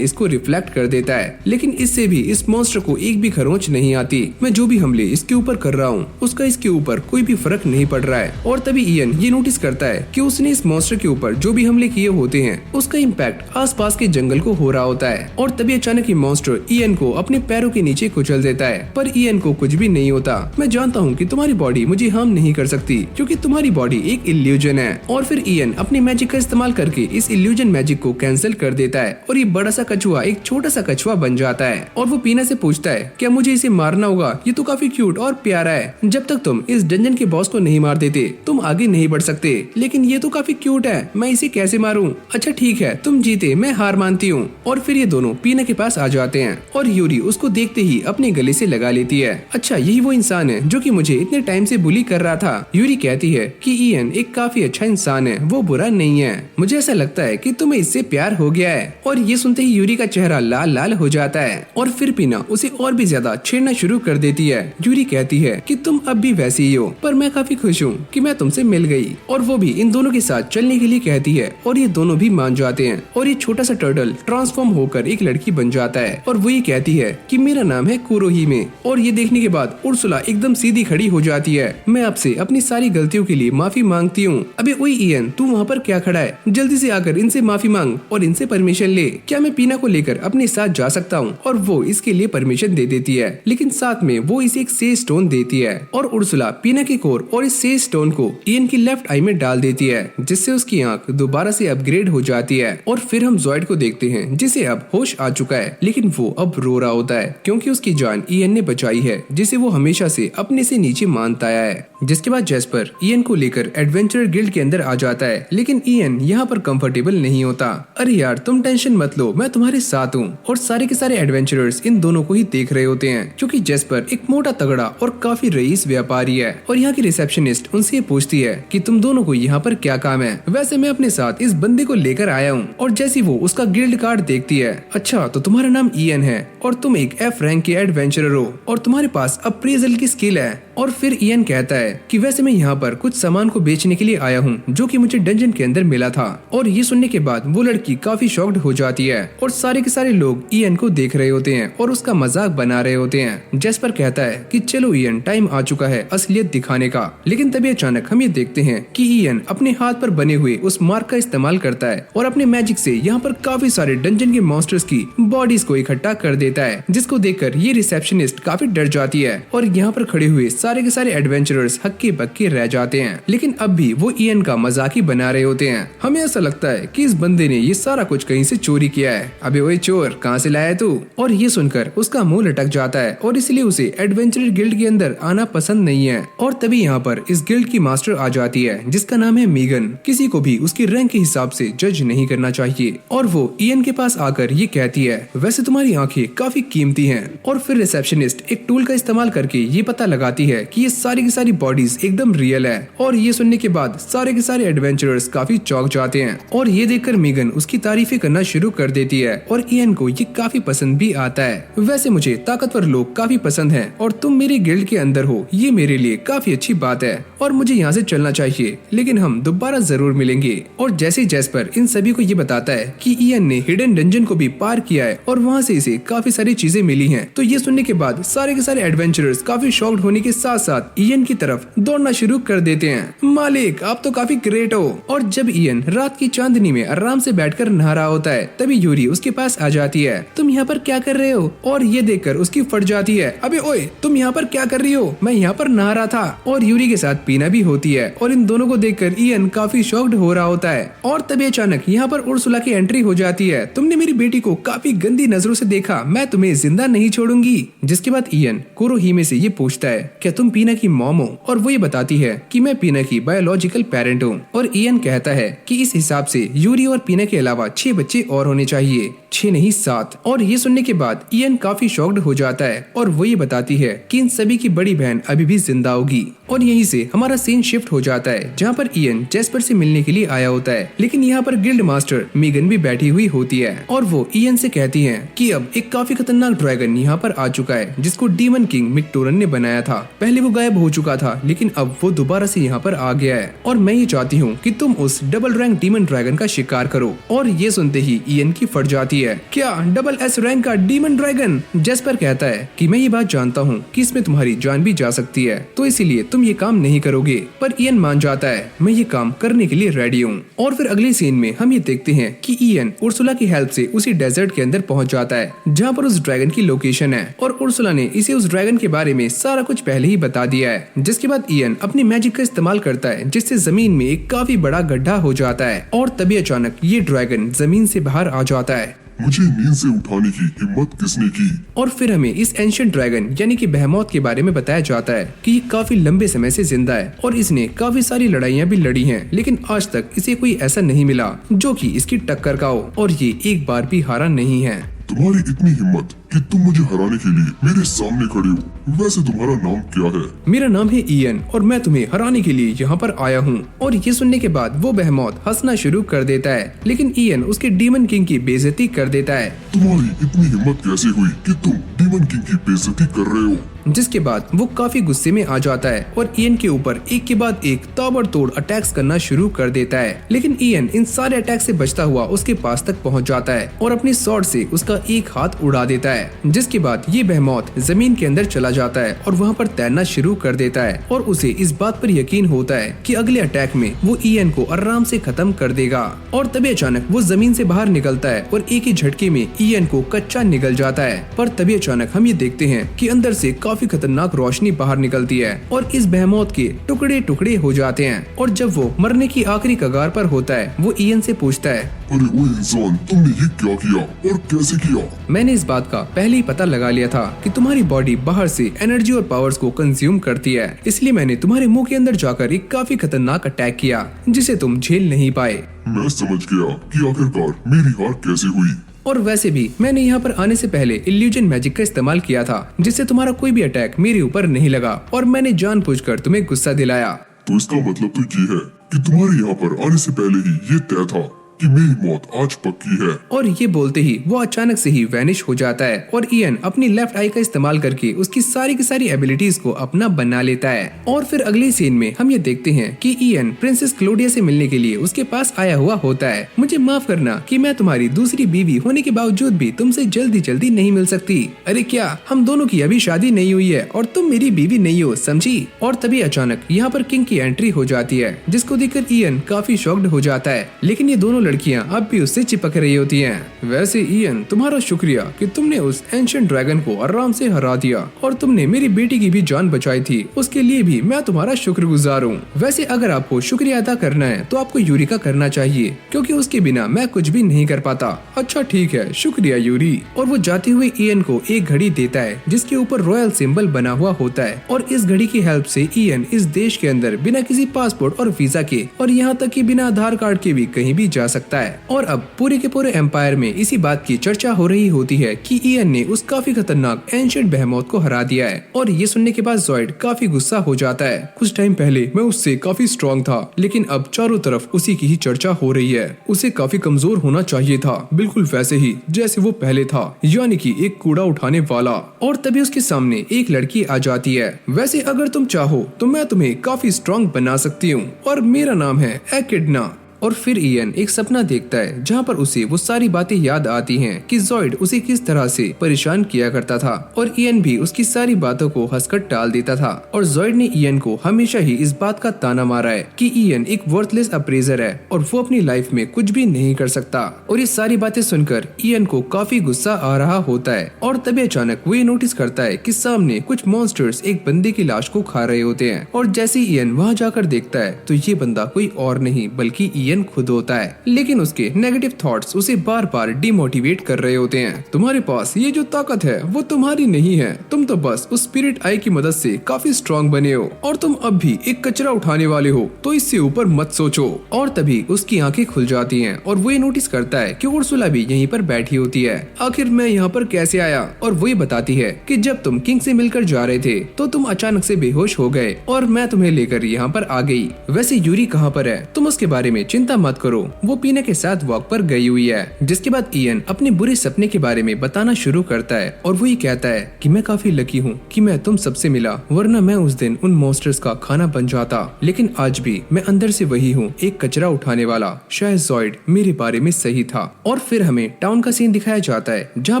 इसको रिफ्लेक्ट कर देता है लेकिन इससे भी इस मॉन्स्टर को एक भी खरोंच नहीं आती। मैं जो भी हमले इसके ऊपर कर रहा हूँ उसका इसके ऊपर कोई भी फर्क नहीं पड़ रहा है और तभी इयन ये नोटिस करता है कि उसने इस मॉन्स्टर के ऊपर जो भी हमले किए होते हैं उसका इम्पैक्ट आसपास के जंगल को हो रहा होता है और तभी अचानक ये मॉन्स्टर इयन को अपने पैरों के नीचे कुचल देता है पर इयन को कुछ भी नहीं होता। मैं जानता हूँ कि तुम्हारी बॉडी मुझे हार्म नहीं कर सकती क्योंकि तुम्हारी बॉडी एक इल्यूजन है। और फिर इयन अपनी मैजिक का इस्तेमाल करके इस इल्यूजन मैजिक को कैंसिल कर देता है और ये बड़ा सा कछुआ एक छोटा सा कछुआ बन जाता है और वो पीना से पूछता है क्या मुझे इसे मारना होगा, ये तो काफी क्यूट और प्यारा है। जब तक तुम इस डंजन के बॉस को नहीं मार देते तुम आगे नहीं बढ़ सकते, लेकिन ये तो काफी क्यूट है, मैं इसे कैसे मारूं? अच्छा ठीक है तुम जीते, मैं हार मानती हूँ। और फिर ये दोनों पीना के पास आ जाते हैं और यूरी उसको देखते ही अपने गले से लगा लेती है। अच्छा यही वो इंसान है जो कि मुझे इतने टाइम से बुली कर रहा था। यूरी कहती है कि इयन एक काफी अच्छा इंसान है, वो बुरा नहीं है, मुझे ऐसा लगता है कि तुम्हें इससे प्यार हो गया है। और ये सुनते ही यूरी का चेहरा लाल लाल हो जाता है और फिर पीना उसे और भी ज्यादा छेड़ना शुरू कर देती है। यूरी कहती है कि तुम अब भी वैसी ही हो, पर मैं काफी खुश हूँ कि मैं तुमसे मिल गई। और वो भी इन दोनों के साथ चलने के लिए कहती है और ये दोनों भी मान जाते हैं और ये छोटा सा टर्टल ट्रांसफॉर्म होकर एक लड़की बन जाता है और वो ये कहती है कि मेरा नाम है कुरोहिमे। और ये देखने के बाद उर्सुला एकदम सीधी खड़ी हो जाती है। मैं आपसे अपनी सारी गलतियों के लिए माफी मांगती हूँ। अबे ओए इयन, तू वहाँ पर क्या खड़ा है? जल्दी से आकर इनसे माफी मांग और इनसे परमिशन ले। क्या मैं पीना को लेकर अपने साथ जा सकता हूँ? और वो इसके लिए परमिशन दे देती है, लेकिन साथ में वो इसे एक सेज स्टोन देती है और उर्सुला पीना की कोर और इस सेज स्टोन को इयन की लेफ्ट आई में डाल देती है, जिससे उसकी आंख दोबारा से अपग्रेड हो जाती है। और फिर हम ज़ॉइड को देखते हैं जिसे अब होश आ चुका है, लेकिन वो अब रो रहा होता है क्योंकि उसकी जान इयन ने बचाई है, जिसे वो हमेशा से अपने से नीचे मानता आया है। जिसके बाद जैस्पर इयन को लेकर एडवेंचर गिल्ड के अंदर आ जाता है, लेकिन इयन यहाँ पर कंफर्टेबल नहीं होता। अरे यार तुम टेंशन मत लो, मैं तुम्हारे साथ हूँ। और सारे के सारे एडवेंचरर्स इन दोनों को ही देख रहे होते हैं क्योंकि जैस्पर एक मोटा तगड़ा और काफी रईस व्यापारी है। और यहाँ की रिसेप्शनिस्ट उनसे पूछती है कि तुम दोनों को यहाँ पर क्या काम है? वैसे मैं अपने साथ इस बंदे को लेकर आया हूँ। और जैसी वो उसका गिल्ड कार्ड देखती है, अच्छा तो तुम्हारा नाम इयन है और तुम एक F रैंक के एडवेंचरर हो और तुम्हारे पास अप्रेजल की स्किल है। और फिर इयन कहता है कि वैसे मैं यहाँ पर कुछ सामान को बेचने के लिए आया हूँ जो कि मुझे डंजन के अंदर मिला था। और ये सुनने के बाद वो लड़की काफी शॉक्ड हो जाती है और सारे के सारे लोग इयन को देख रहे होते हैं और उसका मजाक बना रहे होते हैं। जैस्पर कहता है कि चलो इयन, टाइम आ चुका है असलियत दिखाने का। लेकिन तभी अचानक हम ये देखते हैं कि इयन अपने हाथ पर बने हुए उस मार्क का इस्तेमाल करता है और अपने मैजिक से यहाँ पर काफी सारे डंजन के मॉन्स्टर्स की बॉडीज को इकट्ठा कर देता है, जिसको देखकर ये रिसेप्शनिस्ट काफी डर जाती है और यहाँ पर खड़े हुए सारे के सारे एडवेंचरर्स हक्के बक्के रह जाते हैं। लेकिन अब भी वो इयन का मजाक ही बना रहे होते हैं। हमें ऐसा लगता है कि इस बंदे ने ये सारा कुछ कहीं से चोरी किया है। अबे ओए चोर, कहाँ से लाया तू? और ये सुनकर उसका मुंह लटक जाता है और इसलिए उसे एडवेंचरर गिल्ड के अंदर आना पसंद नहीं है। और तभी यहाँ पर इस गिल्ड की मास्टर आ जाती है जिसका नाम है मीगन। किसी को भी उसकी रैंक के हिसाब से जज नहीं करना चाहिए। और वो इयन के पास आकर ये कहती है, वैसे तुम्हारी आंखें काफी कीमती हैं। और फिर रिसेप्शनिस्ट एक टूल का इस्तेमाल करके ये पता लगाती है कि ये सारी की सारी बॉडीज एकदम रियल है। और ये सुनने के बाद सारे के सारे एडवेंचरर्स काफी चौंक जाते हैं और ये देखकर मीगन उसकी तारीफें करना शुरू कर देती है और इयन को ये काफी पसंद भी आता है। वैसे मुझे ताकतवर लोग काफी पसंद हैं और तुम मेरे गिल्ड के अंदर हो, ये मेरे लिए काफी अच्छी बात है और मुझे यहाँ से चलना चाहिए, लेकिन हम दोबारा जरूर मिलेंगे। और जैसे जैस्पर इन सभी को ये बताता है कि इयन ने हिडन डंजन को भी पार किया है और वहाँ से इसे काफी सारी चीजें मिली हैं, तो ये सुनने के बाद सारे के सारे एडवेंचरर्स काफी शॉक्ड शॉक्ड होने के साथ साथ इयन की तरफ दौड़ना शुरू कर देते हैं। मालिक, आप तो काफी ग्रेट हो। और जब इयन रात की चांदनी में आराम से बैठकर नहा रहा होता है तभी यूरी उसके पास आ जाती है। तुम यहाँ पर क्या कर रहे हो? और ये देखकर उसकी फट जाती है। अबे ओए, तुम यहाँ पर क्या कर रही हो? मैं यहाँ पर नहा रहा था। और यूरी के साथ पीना भी होती है और इन दोनों को देखकर इयन काफी शॉक्ड हो रहा होता है। और तभी अचानक यहाँ पर उर्सुला की एंट्री हो जाती है। तुमने मेरी बेटी को काफी गंदी नजरों से देखा, मैं तुम्हें जिंदा नहीं छोड़ूंगी। जिसके बाद इयन कुरोहिमे से ये पूछता है, क्या तुम पीना की मॉम हो? और वो ये बताती है कि मैं पीना की बायोलॉजिकल पेरेंट हूँ। और इयन कहता है कि इस हिसाब से यूरी और पीना के अलावा 6 बच्चे और होने चाहिए, 6 नहीं 7। और ये सुनने के बाद इयन काफी शॉक्ड हो जाता है और वो ये बताती है कि इन सभी की बड़ी बहन अभी भी जिंदा होगी। और यहीं से हमारा सीन शिफ्ट हो जाता है जहाँ पर इयन जेस्पर से मिलने के लिए आया होता है, लेकिन यहाँ पर गिल्ड मास्टर मीगन भी बैठी हुई होती है और वो इयन से कहती है कि अब एक काफी खतरनाक ड्रैगन यहाँ पर आ चुका है जिसको डीमन किंग मिक्टोरन ने बनाया था। पहले वो गायब हो चुका था लेकिन अब वो दोबारा से यहाँ पर आ गया है और मैं ये चाहती हूँ कि तुम उस डबल रैंक डीमन ड्रैगन का शिकार करो। और ये सुनते ही इयन की फट जाती है। क्या डबल एस रैंक का डीमन ड्रैगन? जेस्पर कहता है कि मैं ये बात जानता हूँ कि इसमें तुम्हारी जान भी जा सकती है, तो इसीलिए तुम ये काम नहीं करोगे। पर इयन मान जाता है, मैं ये काम करने के लिए रेडी हूँ। और फिर अगले सीन में हम ये देखते हैं कि इयन उर्सुला की हेल्प से उसी डेजर्ट के अंदर पहुंच जाता है जहाँ पर उस ड्रैगन की लोकेशन है। और उर्सुला ने इसे उस ड्रैगन के बारे में सारा कुछ पहले ही बता दिया है। जिसके बाद इयन अपनी मैजिक का इस्तेमाल करता है जिससे जमीन में एक काफी बड़ा गड्ढा हो जाता है और तभी अचानक ये ड्रैगन जमीन से बाहर आ जाता है। मुझे नींद से उठाने की हिम्मत किसने की? और फिर हमें इस एंशिएंट ड्रैगन यानी कि बेहेमोथ के बारे में बताया जाता है कि ये काफी लंबे समय से जिंदा है और इसने काफी सारी लड़ाइयाँ भी लड़ी हैं, लेकिन आज तक इसे कोई ऐसा नहीं मिला जो कि इसकी टक्कर का हो और ये एक बार भी हारा नहीं है। तुम्हारी इतनी हिम्मत कि तुम मुझे हराने के लिए मेरे सामने खड़े हो। वैसे तुम्हारा नाम क्या है? मेरा नाम है इयन और मैं तुम्हें हराने के लिए यहाँ पर आया हूँ। और ये सुनने के बाद वो बेहेमोथ हंसना शुरू कर देता है, लेकिन इयन उसके डीमन किंग की बेइज्जती कर देता है। तुम्हारी इतनी हिम्मत कैसे हुई कि तुम डीमन किंग की बेइज्जती कर रहे हो? जिसके बाद वो काफी गुस्से में आ जाता है और इयन के ऊपर एक के बाद एक ताबड़तोड़ अटैक्स करना शुरू कर देता है। लेकिन इयन इन सारे अटैक से बचता हुआ उसके पास तक पहुंच जाता है और अपनी स्वॉर्ड से उसका एक हाथ उड़ा देता है। जिसके बाद ये बेहेमोथ जमीन के अंदर चला जाता है और वहाँ पर तैरना शुरू कर देता है और उसे इस बात पर यकीन होता है कि अगले अटैक में वो इयन को आराम से खत्म कर देगा। और तभी अचानक वो जमीन से बाहर निकलता है और एक ही झटके में इयन को कच्चा निगल जाता है। पर तभी अचानक हम ये देखते हैं कि अंदर से काफी खतरनाक रोशनी बाहर निकलती है और इस बेहेमोथ के टुकड़े टुकड़े हो जाते हैं। और जब वो मरने की आखिरी कगार पर होता है वो इयन से पूछता है, अरे वो इंसान, तुमने ये क्या किया और कैसे किया? मैंने इस बात का पहले ही पता लगा लिया था कि तुम्हारी बॉडी बाहर से एनर्जी और पावर्स को कंज्यूम करती है, इसलिए मैंने तुम्हारे मुंह के अंदर जाकर एक काफी खतरनाक अटैक किया जिसे तुम झेल नहीं पाए। मैं समझ गया कि आखिरकार मेरी हार कैसे हुई। और वैसे भी मैंने यहाँ पर आने से पहले इल्यूजन मैजिक का इस्तेमाल किया था जिससे तुम्हारा कोई भी अटैक मेरे ऊपर नहीं लगा और मैंने जानबूझकर तुम्हें गुस्सा दिलाया। तो इसका मतलब तो ये है कि तुम्हारे यहाँ पर आने से पहले ही ये तय था कि मेरी मौत आज पक्की है। और ये बोलते ही वो अचानक से ही वैनिश हो जाता है और इयन अपनी लेफ्ट आई का इस्तेमाल करके उसकी सारी की सारी एबिलिटीज को अपना बना लेता है। और फिर अगले सीन में हम ये देखते हैं कि इयन प्रिंसेस क्लोडिया से मिलने के लिए उसके पास आया हुआ होता है। मुझे माफ करना कि मैं तुम्हारी दूसरी बीवी होने के बावजूद भी तुमसे जल्दी जल्दी नहीं मिल सकती। अरे क्या हम दोनों की अभी शादी नहीं हुई है और तुम मेरी बीवी नहीं हो, समझी? और तभी अचानक यहाँ पर किंग की एंट्री हो जाती है जिसको देखकर इयन काफी शॉक्ड हो जाता है, लेकिन ये दोनों लड़कियां अब भी उससे चिपक रही होती हैं। वैसे इयन, तुम्हारा शुक्रिया कि तुमने उस एंशिएंट ड्रैगन को आराम से हरा दिया और तुमने मेरी बेटी की भी जान बचाई थी, उसके लिए भी मैं तुम्हारा शुक्रगुजार हूँ। वैसे अगर आपको शुक्रिया अदा करना है तो आपको यूरी का करना चाहिए क्योंकि उसके बिना मैं कुछ भी नहीं कर पाता। अच्छा ठीक है, शुक्रिया यूरी। और वो जाते हुए इयन को एक घड़ी देता है जिसके ऊपर रॉयल सिंबल बना हुआ होता है और इस घड़ी की हेल्प से इयन इस देश के अंदर बिना किसी पासपोर्ट और वीजा के और यहाँ तक कि बिना आधार कार्ड के भी कहीं भी जा सकता है। और अब पूरे के पूरे एम्पायर में इसी बात की चर्चा हो रही होती है कि इयन ने उस काफी खतरनाक एंशिएंट बेहेमोथ को हरा दिया है। और ये सुनने के बाद ज़ॉइड काफी गुस्सा हो जाता है। कुछ टाइम पहले मैं उससे काफी स्ट्रॉन्ग था, लेकिन अब चारों तरफ उसी की ही चर्चा हो रही है। उसे काफी कमजोर होना चाहिए था, बिल्कुल वैसे ही जैसे वो पहले था, यानी कि एक कूड़ा उठाने वाला। और तभी उसके सामने एक लड़की आ जाती है। वैसे अगर तुम चाहो तो मैं तुम्हें काफी स्ट्रॉन्ग बना सकती हूँ और मेरा नाम है एकिडना। और फिर ईएन एक सपना देखता है जहाँ पर उसे वो सारी बातें याद आती हैं कि जॉयड उसे किस तरह से परेशान किया करता था और ईएन भी उसकी सारी बातों को हंसकर टाल देता था। और जॉयड ने ईएन को हमेशा ही इस बात का ताना मारा है कि ईएन एक वर्थलेस अप्रेजर है और वो अपनी लाइफ में कुछ भी नहीं कर सकता। और ये सारी बातें सुनकर ईएन को काफी गुस्सा आ रहा होता है और तभी अचानक वो ये नोटिस करता है कि सामने कुछ मॉन्स्टर्स एक बंदे की लाश को खा रहे होते हैं। और जैसे ईएन वहाँ जाकर देखता है तो ये बंदा कोई और नहीं बल्कि ईएन खुद होता है, लेकिन उसके नेगेटिव थॉट्स उसे बार बार डिमोटिवेट कर रहे होते हैं। तुम्हारे पास ये जो ताकत है वो तुम्हारी नहीं है, तुम तो बस उस स्पिरिट आई की मदद से काफी स्ट्रॉन्ग बने हो और तुम अब भी एक कचरा उठाने वाले हो, तो इससे ऊपर मत सोचो। और तभी उसकी आंखें खुल जाती हैं और वो ये नोटिस करता है कि उर्सुला भी यहीं पर बैठी होती है। आखिर मैं यहाँ पर कैसे आया? और वो ये बताती है कि जब तुम किंग से मिलकर जा रहे थे तो तुम अचानक से बेहोश हो गए और मैं तुम्हें लेकर यहाँ पर आ गई। वैसे यूरी कहाँ पर है? तुम उसके बारे में चिंता मत करो, वो पीने के साथ वॉक पर गई हुई है। जिसके बाद ईएन अपने बुरे सपने के बारे में बताना शुरू करता है और वो ये कहता है कि मैं काफी लकी हूँ कि मैं तुम सबसे मिला, वरना मैं उस दिन उन मॉन्स्टर्स का खाना बन जाता। लेकिन आज भी मैं अंदर से वही हूँ, एक कचरा उठाने वाला। शायद जॉयड मेरे बारे में सही था। और फिर हमें टाउन का सीन दिखाया जाता है जहाँ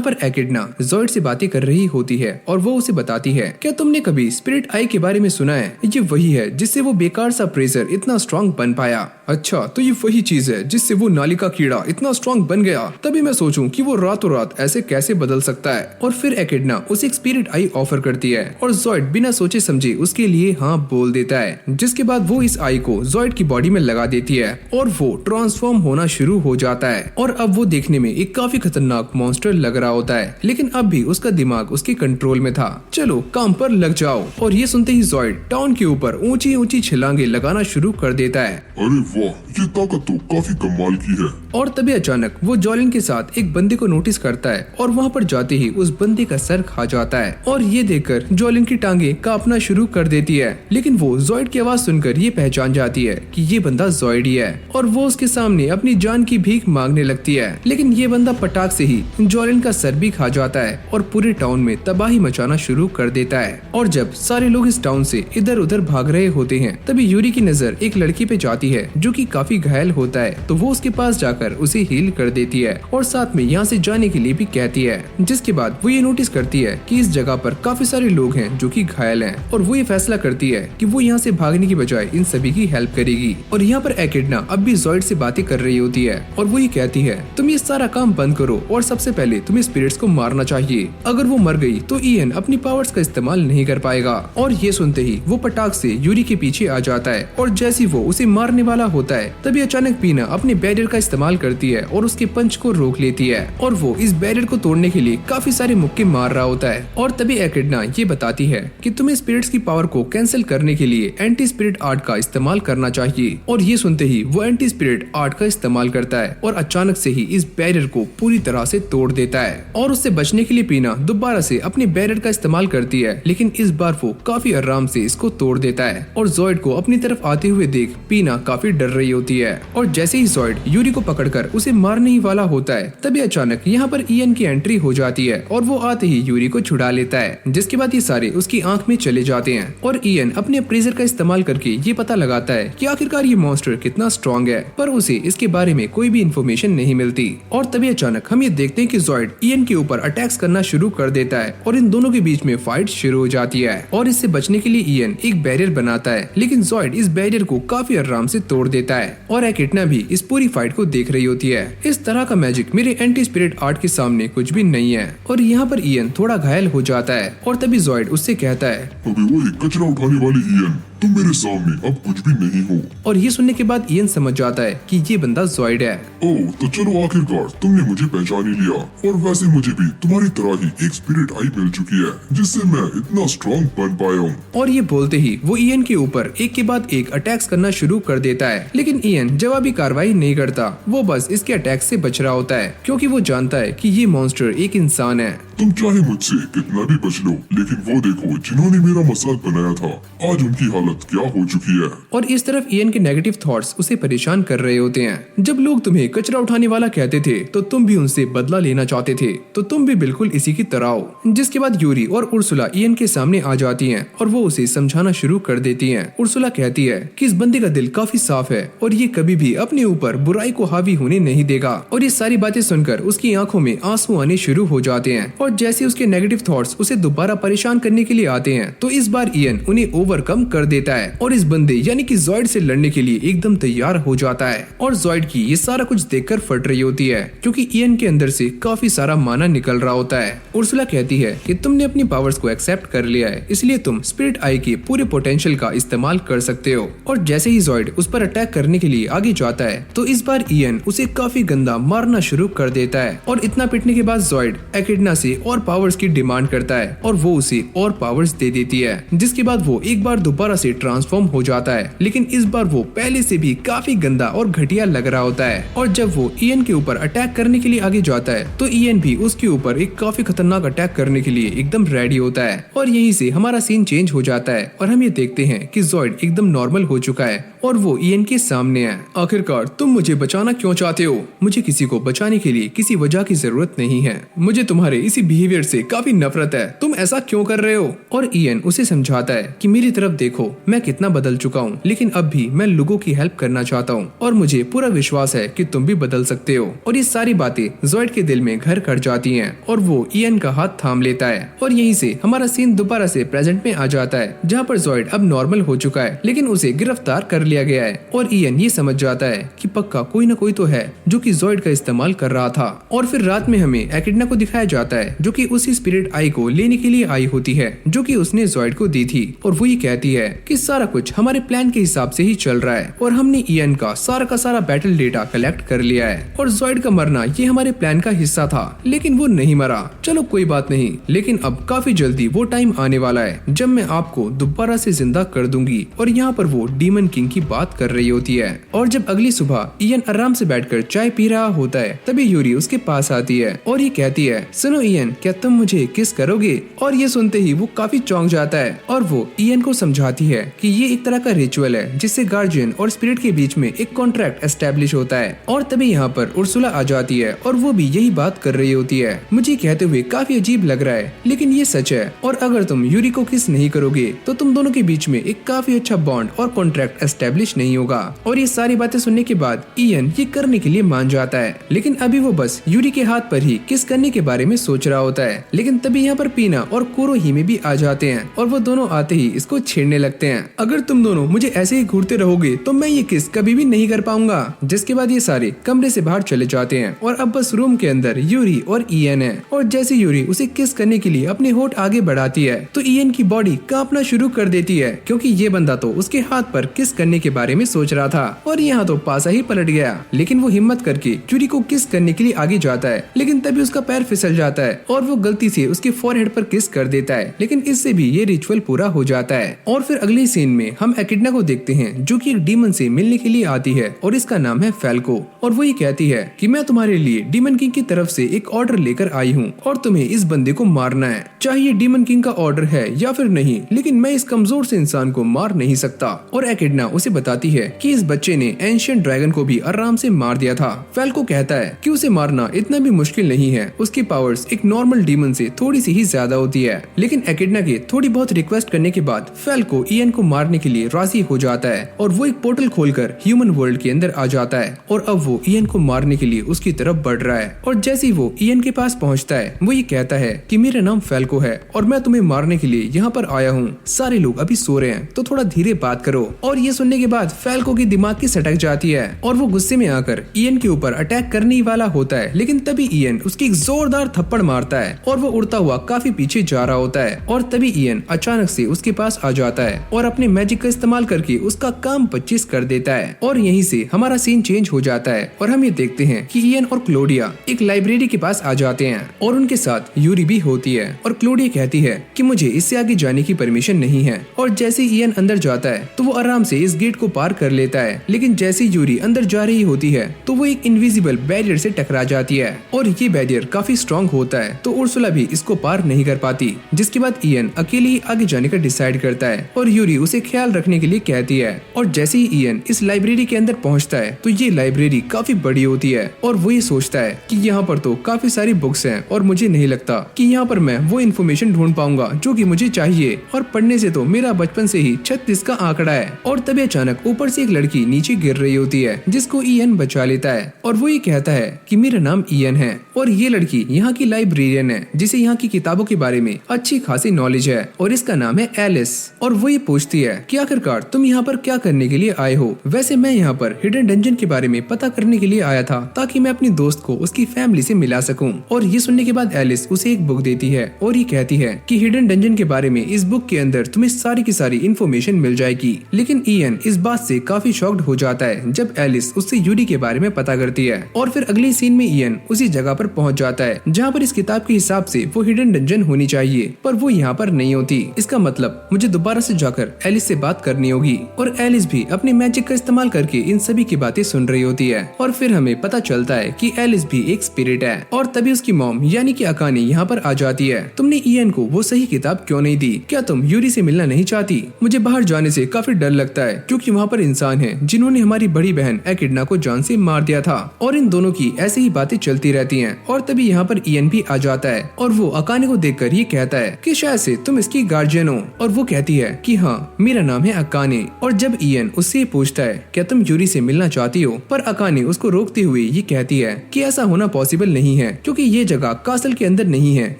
पर एकिडना जॉयड से बातें कर रही होती है और वो उसे बताती है, क्या तुमने कभी स्पिरिट आई के बारे में सुना है? ये वही है जिससे वो बेकार सा प्रेजर इतना स्ट्रॉन्ग बन पाया। अच्छा, तो ये वही चीज है जिससे वो नाली का कीड़ा इतना स्ट्रॉन्ग बन गया। तभी मैं सोचूं कि वो रातों रात ऐसे कैसे बदल सकता है। और फिर एकिडना उसे एक स्पिरिट आई ऑफर करती है और जॉयड बिना सोचे समझे उसके लिए हाँ बोल देता है। जिसके बाद वो इस आई को जॉयड की बॉडी में लगा देती है और वो ट्रांसफॉर्म होना शुरू हो जाता है। और अब वो देखने में एक काफी खतरनाक मॉन्स्टर लग रहा होता है, लेकिन अब भी उसका दिमाग उसके कंट्रोल में था। चलो काम पर लग जाओ। और ये सुनते ही जॉयड टाउन के ऊपर ऊंची ऊंची छलांगे लगाना शुरू कर देता है। अरे वाह, ये ताकत तो काफी कमाल की है। और तभी अचानक वो जॉलिन के साथ एक बंदे को नोटिस करता है और वहाँ पर जाते ही उस बंदे का सर खा जाता है। और ये देखकर जॉलिन की टांगे कांपना शुरू कर देती है, लेकिन वो जॉयड की आवाज सुनकर ये पहचान जाती है कि ये बंदा जॉयड ही है और वो उसके सामने अपनी जान की भीख मांगने लगती है। लेकिन ये बंदा पटाख से ही जॉलिन का सर भी खा जाता है और पूरे टाउन में तबाही मचाना शुरू कर देता है। और जब सारे लोग इस टाउन से इधर उधर भाग रहे होते हैं तभी यूरी की नजर एक लड़की पे जाती है जो कि काफी घायल होता है, तो वो उसके पास जाकर उसे हील कर देती है और साथ में यहाँ से जाने के लिए भी कहती है। जिसके बाद वो ये नोटिस करती है कि इस जगह पर काफी सारे लोग हैं जो कि घायल हैं और वो ये फैसला करती है कि वो यहाँ से भागने की बजाय इन सभी की हेल्प करेगी। और यहाँ पर एकिडना अब भी जॉयड से बातें कर रही होती है और वो ये कहती है, तुम ये सारा काम बंद करो और सबसे पहले तुम्हें स्पिरिट्स को मारना चाहिए। अगर वो मर गई तो ईएन अपनी पावर्स का इस्तेमाल नहीं कर पाएगा। और ये सुनते ही वो पटाख से यूरी के पीछे आ जाता है और जैसे वो उसे मारने वाला होता है तभी अचानक पीना अपने बैरियर का इस्तेमाल करती है और उसके पंच को रोक लेती है और वो इस बैरियर को तोड़ने के लिए काफी सारे मुक्के मार रहा होता है। और तभी एकिडना ये बताती है कि तुम्हें स्पिरिट्स की पावर को कैंसिल करने के लिए एंटी स्पिरिट आर्ट का इस्तेमाल करना चाहिए। और ये सुनते ही वो एंटी स्पिरिट आर्ट का इस्तेमाल करता है और अचानक से ही इस बैरियर को पूरी तरह से तोड़ देता है। और उससे बचने के लिए पीना दोबारा से अपने बैरियर का इस्तेमाल करती है, लेकिन इस बार वो काफी आराम से इसको तोड़ देता है। और जॉयड को अपनी तरफ आते हुए देख पीना काफी डर रही होती है। और जैसे ही जॉयड यूरी को पकड़कर उसे मारने ही वाला होता है तभी अचानक यहाँ पर ईएन की एंट्री हो जाती है और वो आते ही यूरी को छुड़ा लेता है। जिसके बाद ये सारे उसकी आंख में चले जाते हैं और ईएन अपने अप्रेजर का इस्तेमाल करके ये पता लगाता है कि आखिरकार ये मॉन्स्टर कितना स्ट्रॉन्ग है, पर उसे इसके बारे में कोई भी इन्फॉर्मेशन नहीं मिलती। और तभी अचानक हम ये देखते हैं कि जॉयड ईएन के ऊपर अटैक्स करना शुरू कर देता है और इन दोनों के बीच में फाइट शुरू हो जाती है। और इससे बचने के लिए ईएन एक बैरियर बनाता है, लेकिन जॉयड इस बैरियर को काफी आराम से तोड़ देता है। और एकिडना भी इस पूरी फाइट को देख रही होती है। इस तरह का मैजिक मेरे एंटी स्पिरिट आर्ट के सामने कुछ भी नहीं है। और यहाँ पर ईएन थोड़ा घायल हो जाता है और तभी जॉयड उससे कहता है, अबे वही कचरा उठाने वाली ईएन, तुम मेरे सामने अब कुछ भी नहीं हो। और ये सुनने के बाद ईएन समझ जाता है कि ये बंदा जॉयड है। ओह, तो चलो आखिरकार तुमने मुझे पहचान ही लिया। और वैसे मुझे भी तुम्हारी तरह ही एक स्पिरिट आई मिल चुकी है जिससे मैं इतना स्ट्रॉन्ग बन पाया हूँ। और ये बोलते ही वो ईएन के ऊपर एक के बाद एक अटैक्स करना शुरू कर देता है, लेकिन ईएन जवाबी कार्रवाई नहीं करता। वो बस इसके अटैक से बच रहा होता है क्योंकि वो जानता है कि ये मॉन्स्टर एक इंसान है। तुम चाहे मुझसे कितना भी बच लो, लेकिन वो देखो जिन्होंने मेरा मजाक बनाया था, आज उनकी हालत क्या हो चुकी है। और इस तरफ ईएन के नेगेटिव थॉट्स उसे परेशान कर रहे होते हैं। जब लोग तुम्हें कचरा उठाने वाला कहते थे तो तुम भी उनसे बदला लेना चाहते थे, तो तुम भी बिल्कुल इसी की तरह हो। जिसके बाद यूरी और उर्सुला ईएन के सामने आ जाती हैं और वो उसे समझाना शुरू कर देती हैं। उर्सुला कहती है कि इस बंदे का दिल काफी साफ है और ये कभी भी अपने ऊपर बुराई को हावी होने नहीं देगा। और ये सारी बातें सुनकर उसकी आंखों में आंसू आने शुरू हो जाते हैं। और जैसे उसके नेगेटिव थॉट्स उसे दोबारा परेशान करने के लिए आते हैं, तो इस बार ईएन उन्हें ओवरकम कर देता है और इस बंदे यानी कि ज़ॉइड से लड़ने के लिए एकदम तैयार हो जाता है। और ज़ॉइड की ये सारा कुछ देखकर फट रही होती है, क्योंकि ईएन के अंदर से काफी सारा माना निकल रहा होता है। उर्सुला कहती है कि तुमने अपनी पावर्स को एक्सेप्ट कर लिया है, इसलिए तुम स्पिरिट आई के पूरे पोटेंशियल का इस्तेमाल कर सकते हो। और जैसे ही ज़ॉइड उस पर अटैक करने के लिए आगे जाता है, तो इस बार ईएन उसे काफी गंदा मारना शुरू कर देता है। और इतना पिटने के बाद ज़ॉइड एकिडना से और पावर्स की डिमांड करता है और वो उसे और पावर्स दे देती है, जिसके बाद वो एक बार दोबारा से ट्रांसफॉर्म हो जाता है। लेकिन इस बार वो पहले से भी काफी गंदा और घटिया लग रहा होता है। और जब वो ईएन के ऊपर अटैक करने के लिए आगे जाता है, तो ईएन भी उसके ऊपर एक काफी खतरनाक अटैक करने के लिए एकदम रेडी होता है। और यहीं से हमारा सीन चेंज हो जाता है और हम ये देखते हैं कि ज़ॉइड एकदम नॉर्मल हो चुका है और वो ईएन के सामने है। आखिरकार तुम मुझे बचाना क्यों चाहते हो? मुझे किसी को बचाने के लिए किसी वजह की जरूरत नहीं है। मुझे तुम्हारे इसी बिहेवियर से काफी नफरत है। तुम ऐसा क्यों कर रहे हो? और ईएन उसे समझाता है कि मेरी तरफ देखो, मैं कितना बदल चुका हूँ, लेकिन अब भी मैं लोगों की हेल्प करना चाहता हूँ और मुझे पूरा विश्वास है कि तुम भी बदल सकते हो। और ये सारी बातें ज़ॉइड के दिल में घर कर जाती हैं और वो ईएन का हाथ थाम लेता है। और यहीं से हमारा सीन दोबारा से प्रेजेंट में आ जाता है, जहाँ पर ज़ॉइड अब नॉर्मल हो चुका है, लेकिन उसे गिरफ्तार कर लिया गया है। और ईएन ये समझ जाता है कि पक्का कोई न कोई तो है जो कि ज़ॉइड का इस्तेमाल कर रहा था। और फिर रात में हमें एकिडना को दिखाया जाता है, जो कि उसी स्पिरिट आई को लेने के लिए आई होती है, जो कि उसने ज़ॉइड को दी थी। और वो ये कहती है कि सारा कुछ हमारे प्लान के हिसाब से ही चल रहा है और हमने ईएन का सारा बैटल डेटा कलेक्ट कर लिया है और ज़ॉइड का मरना ये हमारे प्लान का हिस्सा था, लेकिन वो नहीं मरा। चलो कोई बात नहीं, लेकिन अब काफी जल्दी वो टाइम आने वाला है जब मैं आपको दोबारा से जिंदा कर दूंगी। और यहाँ पर वो डीमन किंग की बात कर रही होती है। और जब अगली सुबह ईएन आराम से बैठकर चाय पी रहा होता है, तभी यूरी उसके पास आती है और ये कहती है, सुनो ईएन, क्या तुम मुझे किस करोगे? और ये सुनते ही वो काफी चौंक जाता है और वो ईएन को समझाती है कि ये एक तरह का रिचुअल है जिससे गार्जियन और स्पिरिट के बीच में एक कॉन्ट्रैक्ट एस्टेब्लिश होता है। और तभी यहाँ पर उर्सुला आ जाती है और वो भी यही बात कर रही होती है। मुझे कहते हुए काफी अजीब लग रहा है, लेकिन ये सच है। और अगर तुम यूरी को किस नहीं करोगे तो तुम दोनों के बीच में एक काफी अच्छा बॉन्ड और कॉन्ट्रैक्ट एस्टेब्लिश नहीं होगा। और ये सारी बातें सुनने के बाद ईएन ये करने के लिए मान जाता है, लेकिन अभी वो बस यूरी के हाथ पर ही किस करने के बारे में सोच रहा होता है। लेकिन तभी यहाँ पर पीना और कुरोहिमे भी आ जाते हैं और वो दोनों आते ही इसको छेड़ने लगते हैं। अगर तुम दोनों मुझे ऐसे ही घूरते रहोगे तो मैं ये किस कभी भी नहीं कर पाऊंगा। जिसके बाद ये सारे कमरे से बाहर चले जाते हैं और अब बस रूम के अंदर यूरी और ईएन है। और जैसे यूरी उसे किस करने के लिए अपने होठ आगे बढ़ाती है, तो ईएन की बॉडी कांपना शुरू कर देती है, क्योंकि ये बंदा तो उसके हाथ पर किस करने के बारे में सोच रहा था। और यहाँ तो पासा ही पलट गया, लेकिन वो हिम्मत करके यूरी को किस करने के लिए आगे जाता है, लेकिन तभी उसका पैर फिसल जाता है और वो गलती से उसके फोरहेड पर किस कर देता है। लेकिन इससे भी ये रिचुअल पूरा हो जाता है। और फिर अगले सीन में हम एकिडना को देखते हैं, जो कि एक डीमन से मिलने के लिए आती है और इसका नाम है फैल्को। और वो ये कहती है कि मैं तुम्हारे लिए डीमन किंग की तरफ से एक ऑर्डर लेकर आई हूँ और तुम्हें इस बंदे को मारना है, चाहे ये डीमन किंग का ऑर्डर है या फिर नहीं, लेकिन मैं इस कमजोर से इंसान को मार नहीं सकता। और एकिडना उसे बताती है कि इस बच्चे ने एंशिएंट ड्रैगन को भी आराम से मार दिया था। फैल्को कहता है कि उसे मारना इतना भी मुश्किल नहीं है, उसकी पावर्स एक नॉर्मल डीमन से थोड़ी सी ही ज्यादा होती है। लेकिन एकिडना के थोड़ी बहुत रिक्वेस्ट करने के बाद फैल्को ईएन को मारने के लिए राजी हो जाता है और वो एक पोर्टल खोलकर ह्यूमन वर्ल्ड के अंदर आ जाता है और अब वो ईएन को मारने के लिए उसकी तरफ बढ़ रहा है। और जैसे ही वो ईएन के पास पहुंचता है, वो ये कहता है कि मेरा नाम फैल्को है और मैं तुम्हें मारने के लिए यहाँ पर आया हूँ। सारे लोग अभी सो रहे हैं तो थोड़ा धीरे बात करो। और ये सुनने के बाद फैल्को की दिमाग की सटक जाती है और वो गुस्से में आकर ईएन के ऊपर अटैक करने वाला होता है, लेकिन तभी ईएन उसकी एक जोरदार थप्पड़ मारता है और वो उड़ता हुआ काफी पीछे जा रहा होता है। और तभी ईएन अचानक से उसके पास आ जाता है और अपने मैजिक का इस्तेमाल करके उसका काम 25 कर देता है। और यहीं से हमारा सीन चेंज हो जाता है और हम ये देखते हैं कि ईएन और क्लोडिया एक लाइब्रेरी के पास आ जाते हैं और उनके साथ यूरी भी होती है। और क्लोडिया कहती है कि मुझे इससे आगे जाने की परमिशन नहीं है। और जैसे ईएन अंदर जाता है तो वो आराम से इस गेट को पार कर लेता है, लेकिन जैसे यूरी अंदर जा रही होती है तो वो एक इनविजिबल बैरियर से टकरा जाती है और ये बैरियर काफी स्ट्रॉन्ग होता है, है तो उर्सुला भी इसको पार नहीं कर पाती, जिसके बाद ईएन अकेले ही आगे जाने का डिसाइड करता है और यूरी उसे ख्याल रखने के लिए कहती है। और जैसे ही ईएन इस लाइब्रेरी के अंदर पहुंचता है तो ये लाइब्रेरी काफी बड़ी होती है और वो ये सोचता है कि यहाँ पर तो काफी सारी बुक्स हैं और मुझे नहीं लगता कि यहाँ पर मैं वो इन्फॉर्मेशन ढूंढ पाऊंगा जो कि मुझे चाहिए, और पढ़ने से तो मेरा बचपन से ही 36 का आंकड़ा है। और तभी अचानक ऊपर से एक लड़की नीचे गिर रही होती है जिसको ईएन बचा लेता है और वो ये कहता है कि मेरा नाम ईएन है और ये लड़की यहाँ की लाइब्रेरियन है जिसे यहाँ की किताबों के बारे में अच्छी खासी नॉलेज है और इसका नाम है एलिस। और वो ये पूछती है कि आखिरकार तुम यहाँ पर क्या करने के लिए आए हो। वैसे मैं यहाँ पर हिडन डंजन के बारे में पता करने के लिए आया था ताकि मैं अपनी दोस्त को उसकी फैमिली से मिला सकूं। और ये सुनने के बाद एलिस उसे एक बुक देती है और ये कहती है कि हिडन डंजन के बारे में इस बुक के अंदर तुम्हें सारी की सारी इन्फॉर्मेशन मिल जाएगी। लेकिन ईएन इस बात से काफी शॉक्ड हो जाता है जब एलिस उससे यूरी के बारे में पता करती है। और फिर अगले सीन में ईएन उसी जगह पर पहुंच जाता है जहाँ पर इस किताब के हिसाब से वो हिडन डंजन होनी चाहिए, पर वो यहाँ पर नहीं होती। इसका मतलब मुझे दोबारा से जाकर एलिस से बात करनी होगी। और एलिस भी अपने मैजिक का इस्तेमाल करके इन सभी की बातें सुन रही होती है। और फिर हमें पता चलता है कि एलिस भी एक स्पिरिट है। और तभी उसकी मॉम यानी कि अकाने यहाँ पर आ जाती है। तुमने ईएन को वो सही किताब क्यों नहीं दी? क्या तुम यूरी से मिलना नहीं चाहती? मुझे बाहर जाने से काफी डर लगता है क्योंकि वहाँ पर इंसान है जिन्होंने हमारी बड़ी बहन एकिडना को जान से मार दिया था। और इन दोनों की ऐसे ही बातें चलती रहती हैं। और तभी यहाँ पर ईएन भी आ जाता है और वो अकाने को देखकर ये कहता है कि शायद से तुम इसकी गार्जियन हो। और वो कहती है कि हाँ, मेरा नाम है अकाने। और जब ईएन उससे पूछता है क्या तुम यूरी से मिलना चाहती हो, पर अकाने उसको रोकते हुए ये कहती है कि ऐसा होना पॉसिबल नहीं है क्योंकि ये जगह कासल के अंदर नहीं है,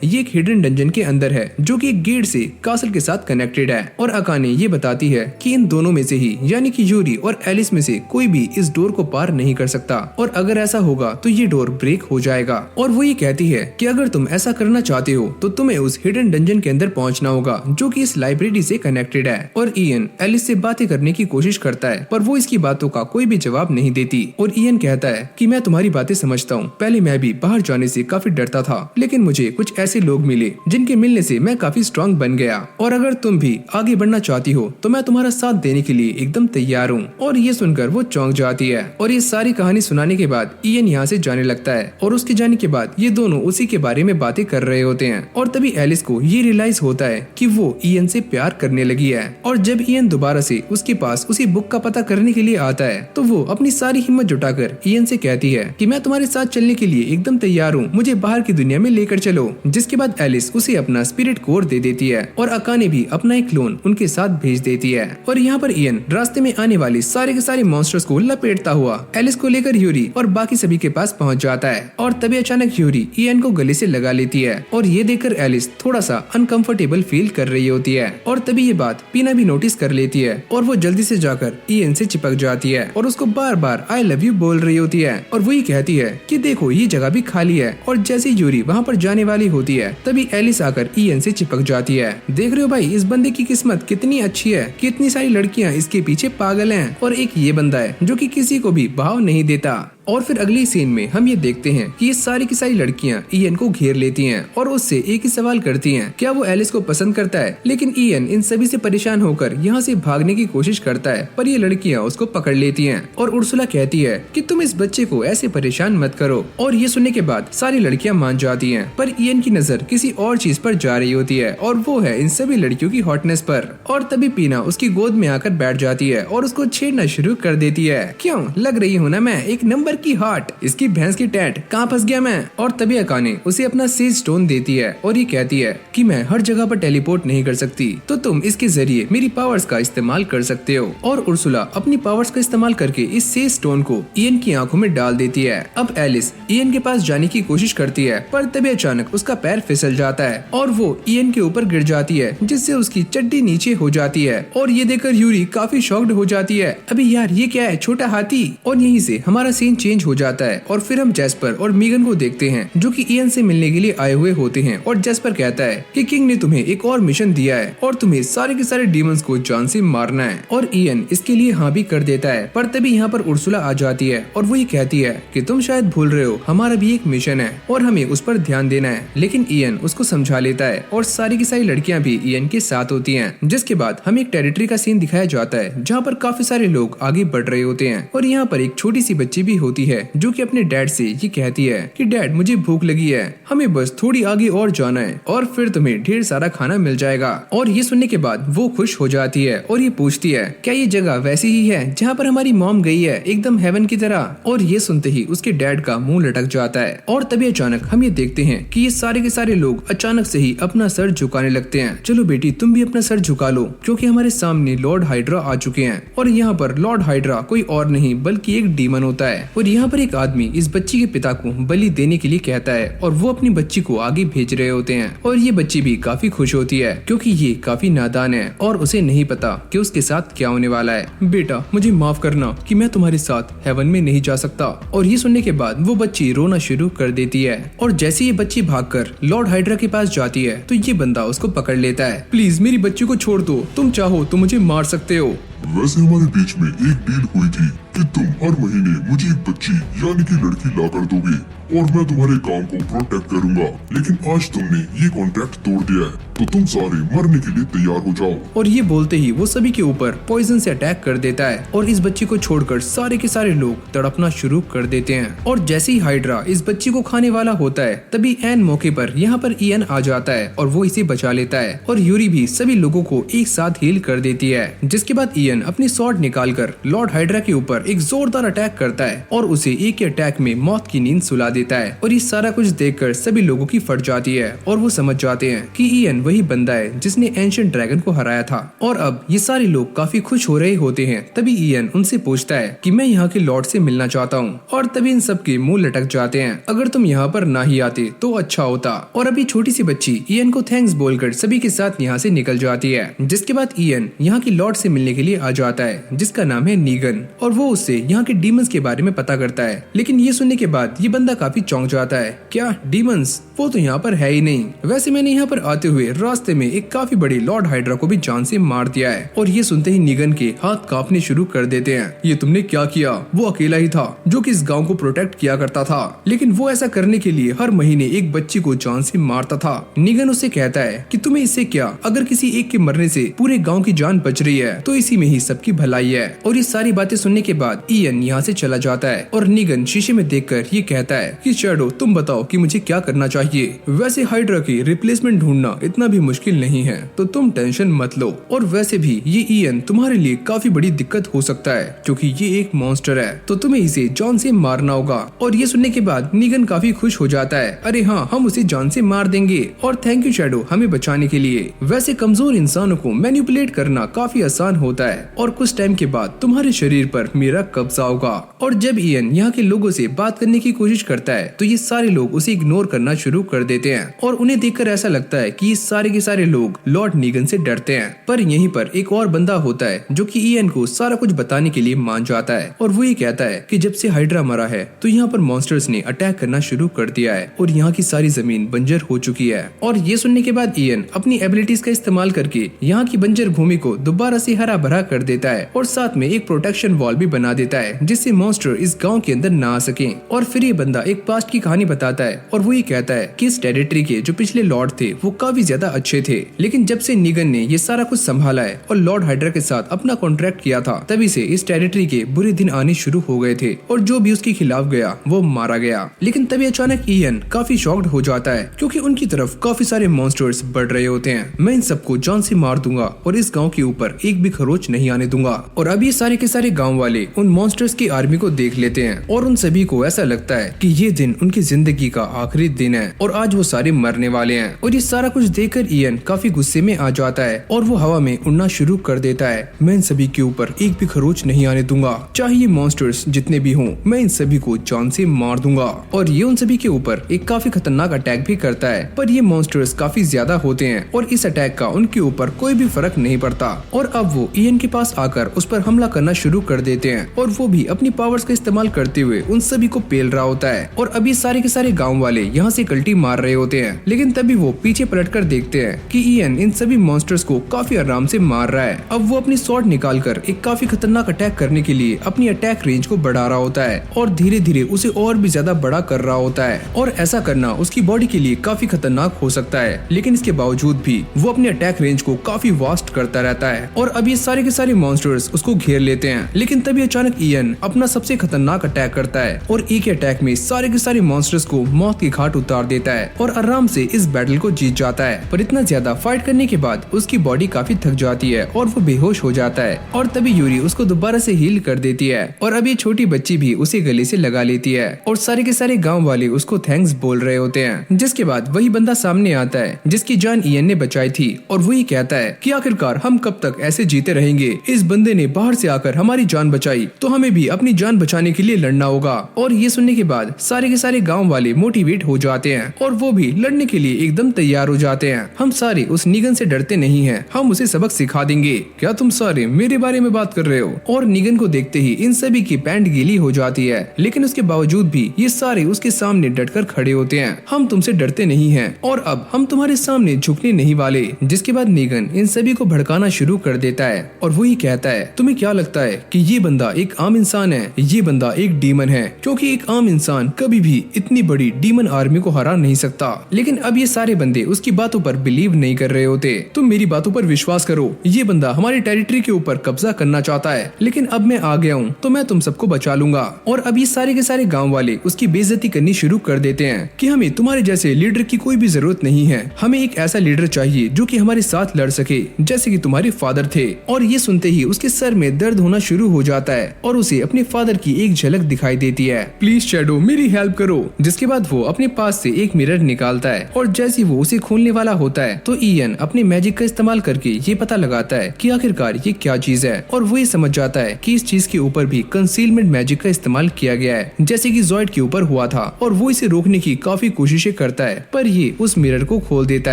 ये एक हिडन डंजन के अंदर है जो कि एक गेट से कासल के साथ कनेक्टेड है। और अकाने ये बताती है कि इन दोनों में से ही यानी कि यूरी और एलिस में से कोई भी इस डोर को पार नहीं कर सकता और अगर ऐसा होगा तो ये डोर ब्रेक हो जाएगा। और वो ये कहती है कि अगर तुम ऐसा करना चाहते हो तो तुम्हें उस हिडन डंजन के अंदर पहुंचना होगा जो कि इस लाइब्रेरी से कनेक्टेड है। और ईएन एलिस से बातें करने की कोशिश करता है पर वो इसकी बातों का कोई भी जवाब नहीं देती। और ईएन कहता है कि मैं तुम्हारी बातें समझता हूँ, पहले मैं भी बाहर जाने से काफी डरता था लेकिन मुझे कुछ ऐसे लोग मिले जिनके मिलने से मैं काफी स्ट्रांग बन गया और अगर तुम भी आगे बढ़ना चाहती हो तो मैं तुम्हारा साथ देने के लिए एकदम तैयार हूँ। और ये सुनकर वो चौंक जाती है और ये सारी कहानी सुनाने के बाद ईएन यहाँ से जाने लगता है। और उसके जाने के बाद ये दोनों उसी के बारे में बातें कर रहे होते हैं। और तभी एलिस को ये रियलाइज होता है कि वो ईएन से प्यार करने लगी है। और जब ईएन दोबारा से उसके पास उसी बुक का पता करने के लिए आता है तो वो अपनी सारी हिम्मत जुटाकर ईएन से कहती है कि मैं तुम्हारे साथ चलने के लिए एकदम तैयार हूँ, मुझे बाहर की दुनिया में लेकर चलो। जिसके बाद एलिस उसे अपना स्पिरिट कोर दे देती है और अकाने भी अपना एक क्लोन उनके साथ भेज देती है। और यहाँ पर ईएन रास्ते में आने वाली सारे के सारे मॉन्स्टर्स को लपेटता हुआ एलिस को लेकर यूरी और बाकी सभी के पास पहुँच जाता है। और तभी अचानक यूरी ईएन को गले से लगा लेती है और ये देखकर एलिस थोड़ा सा अनकंफर्टेबल फील कर रही होती है। और तभी ये बात पीना भी नोटिस कर लेती है और वो जल्दी से जाकर ईएन से चिपक जाती है और उसको बार बार आई लव यू बोल रही होती है। और वही कहती है कि देखो ये जगह भी खाली है। और जैसे यूरी वहाँ पर जाने वाली होती है तभी एलिस आकर ईएन से चिपक जाती है। देख रहे हो भाई, इस बंदे की किस्मत कितनी अच्छी है, कितनी सारी लड़कियाँ इसके पीछे पागल हैं और एक ये बंदा है जो कि किसी को भी भाव नहीं देता। और फिर अगली सीन में हम ये देखते हैं कि ये सारी की सारी लड़कियां ईएन को घेर लेती हैं और उससे एक ही सवाल करती हैं, क्या वो एलिस को पसंद करता है। लेकिन ईएन इन सभी से परेशान होकर यहाँ से भागने की कोशिश करता है पर ये लड़कियां उसको पकड़ लेती हैं। और उर्सुला कहती है कि तुम इस बच्चे को ऐसे परेशान मत करो। और ये सुनने के बाद सारी लड़कियां मान जाती हैं पर ईएन की नजर किसी और चीज पर जा रही होती है और वो है इन सभी लड़कियों की हॉटनेस पर। और तभी पीना उसकी गोद में आकर बैठ जाती है और उसको छेड़ना शुरू कर देती है। क्यों लग रही हूँ ना मैं एक नंबर की हार्ट, इसकी भैंस की टैट, कहाँ फंस गया मैं। और तभी अकाने उसे अपना सेज स्टोन देती है और ये कहती है कि मैं हर जगह पर टेलीपोर्ट नहीं कर सकती तो तुम इसके जरिए मेरी पावर्स का इस्तेमाल कर सकते हो। और उर्सुला अपनी पावर्स का इस्तेमाल करके इस सेज स्टोन को ईएन की आंखों में डाल देती है। अब एलिस ईएन के पास जाने की कोशिश करती है पर तभी अचानक उसका पैर फिसल जाता है और वो ईएन के ऊपर गिर जाती है जिससे उसकी चड्डी नीचे हो जाती है। और ये देखकर यूरी काफी शॉक्ड हो जाती है, अभी यार ये क्या है, छोटा हाथी। और यहीं से हमारा सीन चेंज हो जाता है और फिर हम जैस्पर और मीगन को देखते हैं जो कि ईएन से मिलने के लिए आए हुए होते हैं। और जैस्पर कहता है कि किंग ने तुम्हें एक और मिशन दिया है और तुम्हें सारे के सारे डीमंस को जान से मारना है। और ईएन इसके लिए हाँ भी कर देता है पर तभी यहाँ पर उर्सुला आ जाती है और वो ये कहती है कि तुम शायद भूल रहे हो, हमारा भी एक मिशन है और हमें उस पर ध्यान देना है। लेकिन ईएन उसको समझा लेता है और सारी की सारी लड़कियां भी ईएन के साथ होती हैं। जिसके बाद हमें एक टेरिटरी का सीन दिखाया जाता है जहाँ पर काफी सारे लोग आगे बढ़ रहे होते हैं और यहाँ पर एक छोटी सी बच्ची भी होती होती है जो कि अपने डैड से ये कहती है कि डैड मुझे भूख लगी है, हमें बस थोड़ी आगे और जाना है और फिर तुम्हें ढेर सारा खाना मिल जाएगा। और ये सुनने के बाद वो खुश हो जाती है और ये पूछती है क्या ये जगह वैसी ही है जहाँ पर हमारी मॉम गई है, एकदम हेवन की तरह। और ये सुनते ही उसके डैड का मुंह लटक जाता है और तभी अचानक हम ये देखते हैं कि ये सारे के सारे लोग अचानक से ही अपना सर झुकाने लगते हैं। चलो बेटी तुम भी अपना सर झुका लो क्योंकि हमारे सामने लॉर्ड हाइड्रा आ चुके हैं। और यहाँ पर लॉर्ड हाइड्रा कोई और नहीं बल्कि एक डीमन होता है। और यहाँ पर एक आदमी इस बच्ची के पिता को बलि देने के लिए कहता है और वो अपनी बच्ची को आगे भेज रहे होते हैं। और ये बच्ची भी काफी खुश होती है क्योंकि ये काफी नादान है और उसे नहीं पता कि उसके साथ क्या होने वाला है। बेटा मुझे माफ करना कि मैं तुम्हारे साथ हेवन में नहीं जा सकता। और ये सुनने के बाद वो बच्ची रोना शुरू कर देती है। और जैसे ये बच्ची भागकर लॉर्ड हाइड्रा के पास जाती है तो ये बंदा उसको पकड़ लेता है। प्लीज मेरी बच्ची को छोड़ दो, तुम चाहो तो मुझे मार सकते हो। वैसे हमारे बीच में एक डील हुई थी कि तुम हर महीने मुझे एक बच्ची यानी कि लड़की ला कर दोगे और मैं तुम्हारे गांव को प्रोटेक्ट करूंगा। लेकिन आज तुमने ये कॉन्ट्रैक्ट तोड़ दिया है तो तुम सारे मरने के लिए तैयार हो जाओ। और ये बोलते ही वो सभी के ऊपर पॉइजन से अटैक कर देता है और इस बच्ची को छोड़कर सारे के सारे लोग तड़पना शुरू कर देते हैं। और जैसे ही हाइड्रा इस बच्ची को खाने वाला होता है तभी एन मौके पर यहाँ पर ईएन आ जाता है और वो इसे बचा लेता है। और यूरी भी सभी लोगों को एक साथ हील कर देती है। जिसके बाद ईएन अपनी स्वॉर्ड निकालकर लॉर्ड हाइड्रा के ऊपर एक जोरदार अटैक करता है और उसे एक ही अटैक में मौत की नींद सुला देता है। और ये सारा कुछ देखकर सभी लोगों की फट जाती है और वो समझ जाते हैं कि ईएन वही बंदा है जिसने एंशिएंट ड्रैगन को हराया था। और अब ये सारे लोग काफी खुश हो रहे होते हैं। तभी ईएन उनसे पूछता है कि मैं यहाँ के लॉर्ड से मिलना चाहता हूँ। और तभी इन सब के मुंह लटक जाते हैं, अगर तुम यहाँ पर ना ही आते तो अच्छा होता। और अभी छोटी सी बच्ची ईएन को थैंक्स बोलकर सभी के साथ यहाँ से निकल जाती है। जिसके बाद ईएन यहाँ के लॉर्ड से मिलने के लिए आ जाता है जिसका नाम है नीगन। और वो उससे यहाँ के डीमंस के बारे में पता करता है। लेकिन ये सुनने के बाद ये बंदा काफी चौंक जाता है, क्या डीमंस? वो तो यहाँ पर है ही नहीं। वैसे मैंने यहाँ पर आते हुए रास्ते में एक काफी बड़ी लॉर्ड हाइड्रा को भी जान से मार दिया है। और ये सुनते ही नीगन के हाथ कांपने शुरू कर देते हैं। ये तुमने क्या किया? वो अकेला ही था जो कि इस गांव को प्रोटेक्ट किया करता था, लेकिन वो ऐसा करने के लिए हर महीने एक बच्ची को जान से मारता था। नीगन उससे कहता है कि तुम्हें इससे क्या, अगर किसी एक के मरने से पूरे गाँव की जान बच रही है तो इसी में ही सबकी भलाई है। और ये सारी बातें सुनने के बाद ईएन यहाँ से चला जाता है और नीगन शीशे में देखकर ये कहता है कि शैडो तुम बताओ कि मुझे क्या करना चाहिए। वैसे हाइड्रा की रिप्लेसमेंट ढूंढना इतना भी मुश्किल नहीं है तो तुम टेंशन मत लो। और वैसे भी ये ईएन तुम्हारे लिए काफी बड़ी दिक्कत हो सकता है क्योंकि ये एक मॉन्स्टर है तो तुम्हें इसे जान से मारना होगा। और ये सुनने के बाद नीगन काफी खुश हो जाता है, अरे हाँ हम उसे जान से मार देंगे और थैंक यू शैडो हमें बचाने के लिए। वैसे कमजोर इंसानों को मैनिपुलेट करना काफी आसान होता है और कुछ टाइम के बाद तुम्हारे शरीर पर मेरा कब्जा होगा। और जब ईएन यहाँ के लोगों से बात करने की कोशिश करता है तो ये सारे लोग उसे इग्नोर करना शुरू कर देते हैं और उन्हें देखकर ऐसा लगता है कि ये सारे के सारे लोग लॉर्ड नीगन से डरते हैं। पर यहीं पर एक और बंदा होता है जो कि ईएन को सारा कुछ बताने के लिए मान जाता है और वो ये कहता है कि जब से हाइड्रा मरा है तो यहाँ पर मॉन्स्टर्स ने अटैक करना शुरू कर दिया है और यहाँ की सारी जमीन बंजर हो चुकी है। और ये सुनने के बाद ईएन अपनी एबिलिटीज का इस्तेमाल करके यहाँ की बंजर भूमि को दोबारा से हरा भरा कर देता है और साथ में एक प्रोटेक्शन वॉल भी बना देता है जिससे मॉन्स्टर इस गांव के अंदर ना आ सके। और फिर ये बंदा एक पास्ट की कहानी बताता है और वो ये कहता है कि इस टेरिटरी के जो पिछले लॉर्ड थे वो काफी ज्यादा अच्छे थे, लेकिन जब से नीगन ने ये सारा कुछ संभाला है और लॉर्ड हाइड्रा के साथ अपना कॉन्ट्रैक्ट किया था तभी से इस टेरिटरी के बुरे दिन आने शुरू हो गए थे और जो भी उसके खिलाफ गया वो मारा गया। लेकिन तभी अचानक ईएन काफी शॉक्ड हो जाता है क्योंकि उनकी तरफ काफी सारे मॉन्स्टर्स बढ़ रहे होते हैं। मैं इन सबको जान से मार दूंगा और इस गाँव के ऊपर एक भी खरोच नहीं आने दूंगा। और अब ये सारे के सारे गाँव वाले उन मॉन्स्टर्स की आर्मी को देख लेते हैं और उन सभी को ऐसा लगता है कि ये दिन उनकी जिंदगी का आखिरी दिन है और आज वो सारे मरने वाले हैं। और ये सारा कुछ देखकर ईएन काफी गुस्से में आ जाता है और वो हवा में उड़ना शुरू कर देता है। मैं इन सभी के ऊपर एक भी खरोच नहीं आने दूंगा, चाहे ये मॉन्स्टर्स जितने भी हों, मैं इन सभी को जान से मार दूंगा। और ये उन सभी के ऊपर एक काफी खतरनाक अटैक भी करता है, पर ये मॉन्स्टर्स काफी ज्यादा होते हैं और इस अटैक का उनके ऊपर कोई भी फर्क नहीं पड़ता। और अब वो ईएन के पास आकर उस पर हमला करना शुरू कर देते हैं और वो भी अपनी पावर्स का इस्तेमाल करते हुए उन सभी को पेल रहा होता है। और अभी सारे के सारे गाँव वाले यहाँ से कल्टी मार रहे होते हैं, लेकिन तभी वो पीछे पलटकर देखते देखते हैं कि ईएन इन सभी मॉन्स्टर्स को काफी आराम से मार रहा है। अब वो अपनी स्वॉर्ड निकालकर एक काफी खतरनाक अटैक करने के लिए अपनी अटैक रेंज को बढ़ा रहा होता है और धीरे धीरे उसे और भी ज्यादा बड़ा कर रहा होता है। और ऐसा करना उसकी बॉडी के लिए काफी खतरनाक हो सकता है, लेकिन इसके बावजूद भी वो अपने अटैक रेंज को काफी वास्ट करता रहता है। और अब ये सारे के सारे मॉन्स्टर्स उसको घेर लेते हैं, लेकिन तभी अचानक ईएन अपना सबसे खतरनाक अटैक करता है और एक अटैक में सारे के सारे मॉन्स्टर्स को मौत की घाट उतार देता है और आराम से इस बैटल को जीत जाता है। पर इतना ज्यादा फाइट करने के बाद उसकी बॉडी काफी थक जाती है और वो बेहोश हो जाता है। और तभी यूरी उसको दोबारा से हील कर देती है और अब ये छोटी बच्ची भी उसे गले से लगा लेती है और सारे के सारे गांव वाले उसको थैंक्स बोल रहे होते हैं। जिसके बाद वही बंदा सामने आता है जिसकी जान ईएन ने बचाई थी और वही कहता है कि आखिरकार हम कब तक ऐसे जीते रहेंगे। इस बंदे ने बाहर से आकर हमारी जान बचाई, तो हमें भी अपनी जान बचाने के लिए लड़ना होगा। और ये सुनने के बाद सारे के सारे गांव वाले मोटिवेट हो जाते हैं और वो भी लड़ने के लिए एकदम तैयार हो जाते हैं। हम सारे उस निगन से डरते नहीं हैं, हम उसे सबक सिखा देंगे। क्या तुम सारे मेरे बारे में बात कर रहे हो? और निगन को देखते ही इन सभी की पैंट गीली हो जाती है, लेकिन उसके बावजूद भी ये सारे उसके सामने डटकर खड़े होते हैं। हम तुमसे डरते नहीं हैं और अब हम तुम्हारे सामने झुकने नहीं वाले। जिसके बाद निगन इन सभी को भड़काना शुरू कर देता है और वही कहता है, तुम्हें क्या लगता है कि ये बंदा एक आम इंसान है? ये बंदा एक डीमन है, क्योंकि एक आम इंसान कभी भी इतनी बड़ी डीमन आर्मी को हरा नहीं सकता। लेकिन अब ये सारे बंदे उसकी बातों पर बिलीव नहीं कर रहे होते। तुम मेरी बातों पर विश्वास करो, ये बंदा हमारी टेरिटरी के ऊपर कब्जा करना चाहता है, लेकिन अब मैं आ गया हूँ तो मैं तुम सबको बचा लूंगा। और अब ये सारे के सारे गाँव वाले उसकी बेइज्जती करनी शुरू कर देते हैं कि हमें तुम्हारे जैसे लीडर की कोई भी जरूरत नहीं है, हमें एक ऐसा लीडर चाहिए जो कि हमारे साथ लड़ सके, जैसे कि तुम्हारे फादर थे। और ये सुनते ही उसके सर में दर्द होना शुरू हो जाता है और उसे अपने फादर की एक झलक दिखाई देती है। प्लीज शैडो मेरी हेल्प करो। जिसके बाद वो अपने पास से एक मिरर निकालता है और जैसे वो उसे खोलने वाला होता है तो ईएन अपने मैजिक का इस्तेमाल करके ये पता लगाता है कि आखिरकार ये क्या चीज है और वो ये समझ जाता है कि इस चीज के ऊपर भी कंसीलमेंट मैजिक का इस्तेमाल किया गया है, जैसे कि ज़ॉइड के ऊपर हुआ था। और वो इसे रोकने की काफी कोशिशें करता है, पर ये उस मिरर को खोल देता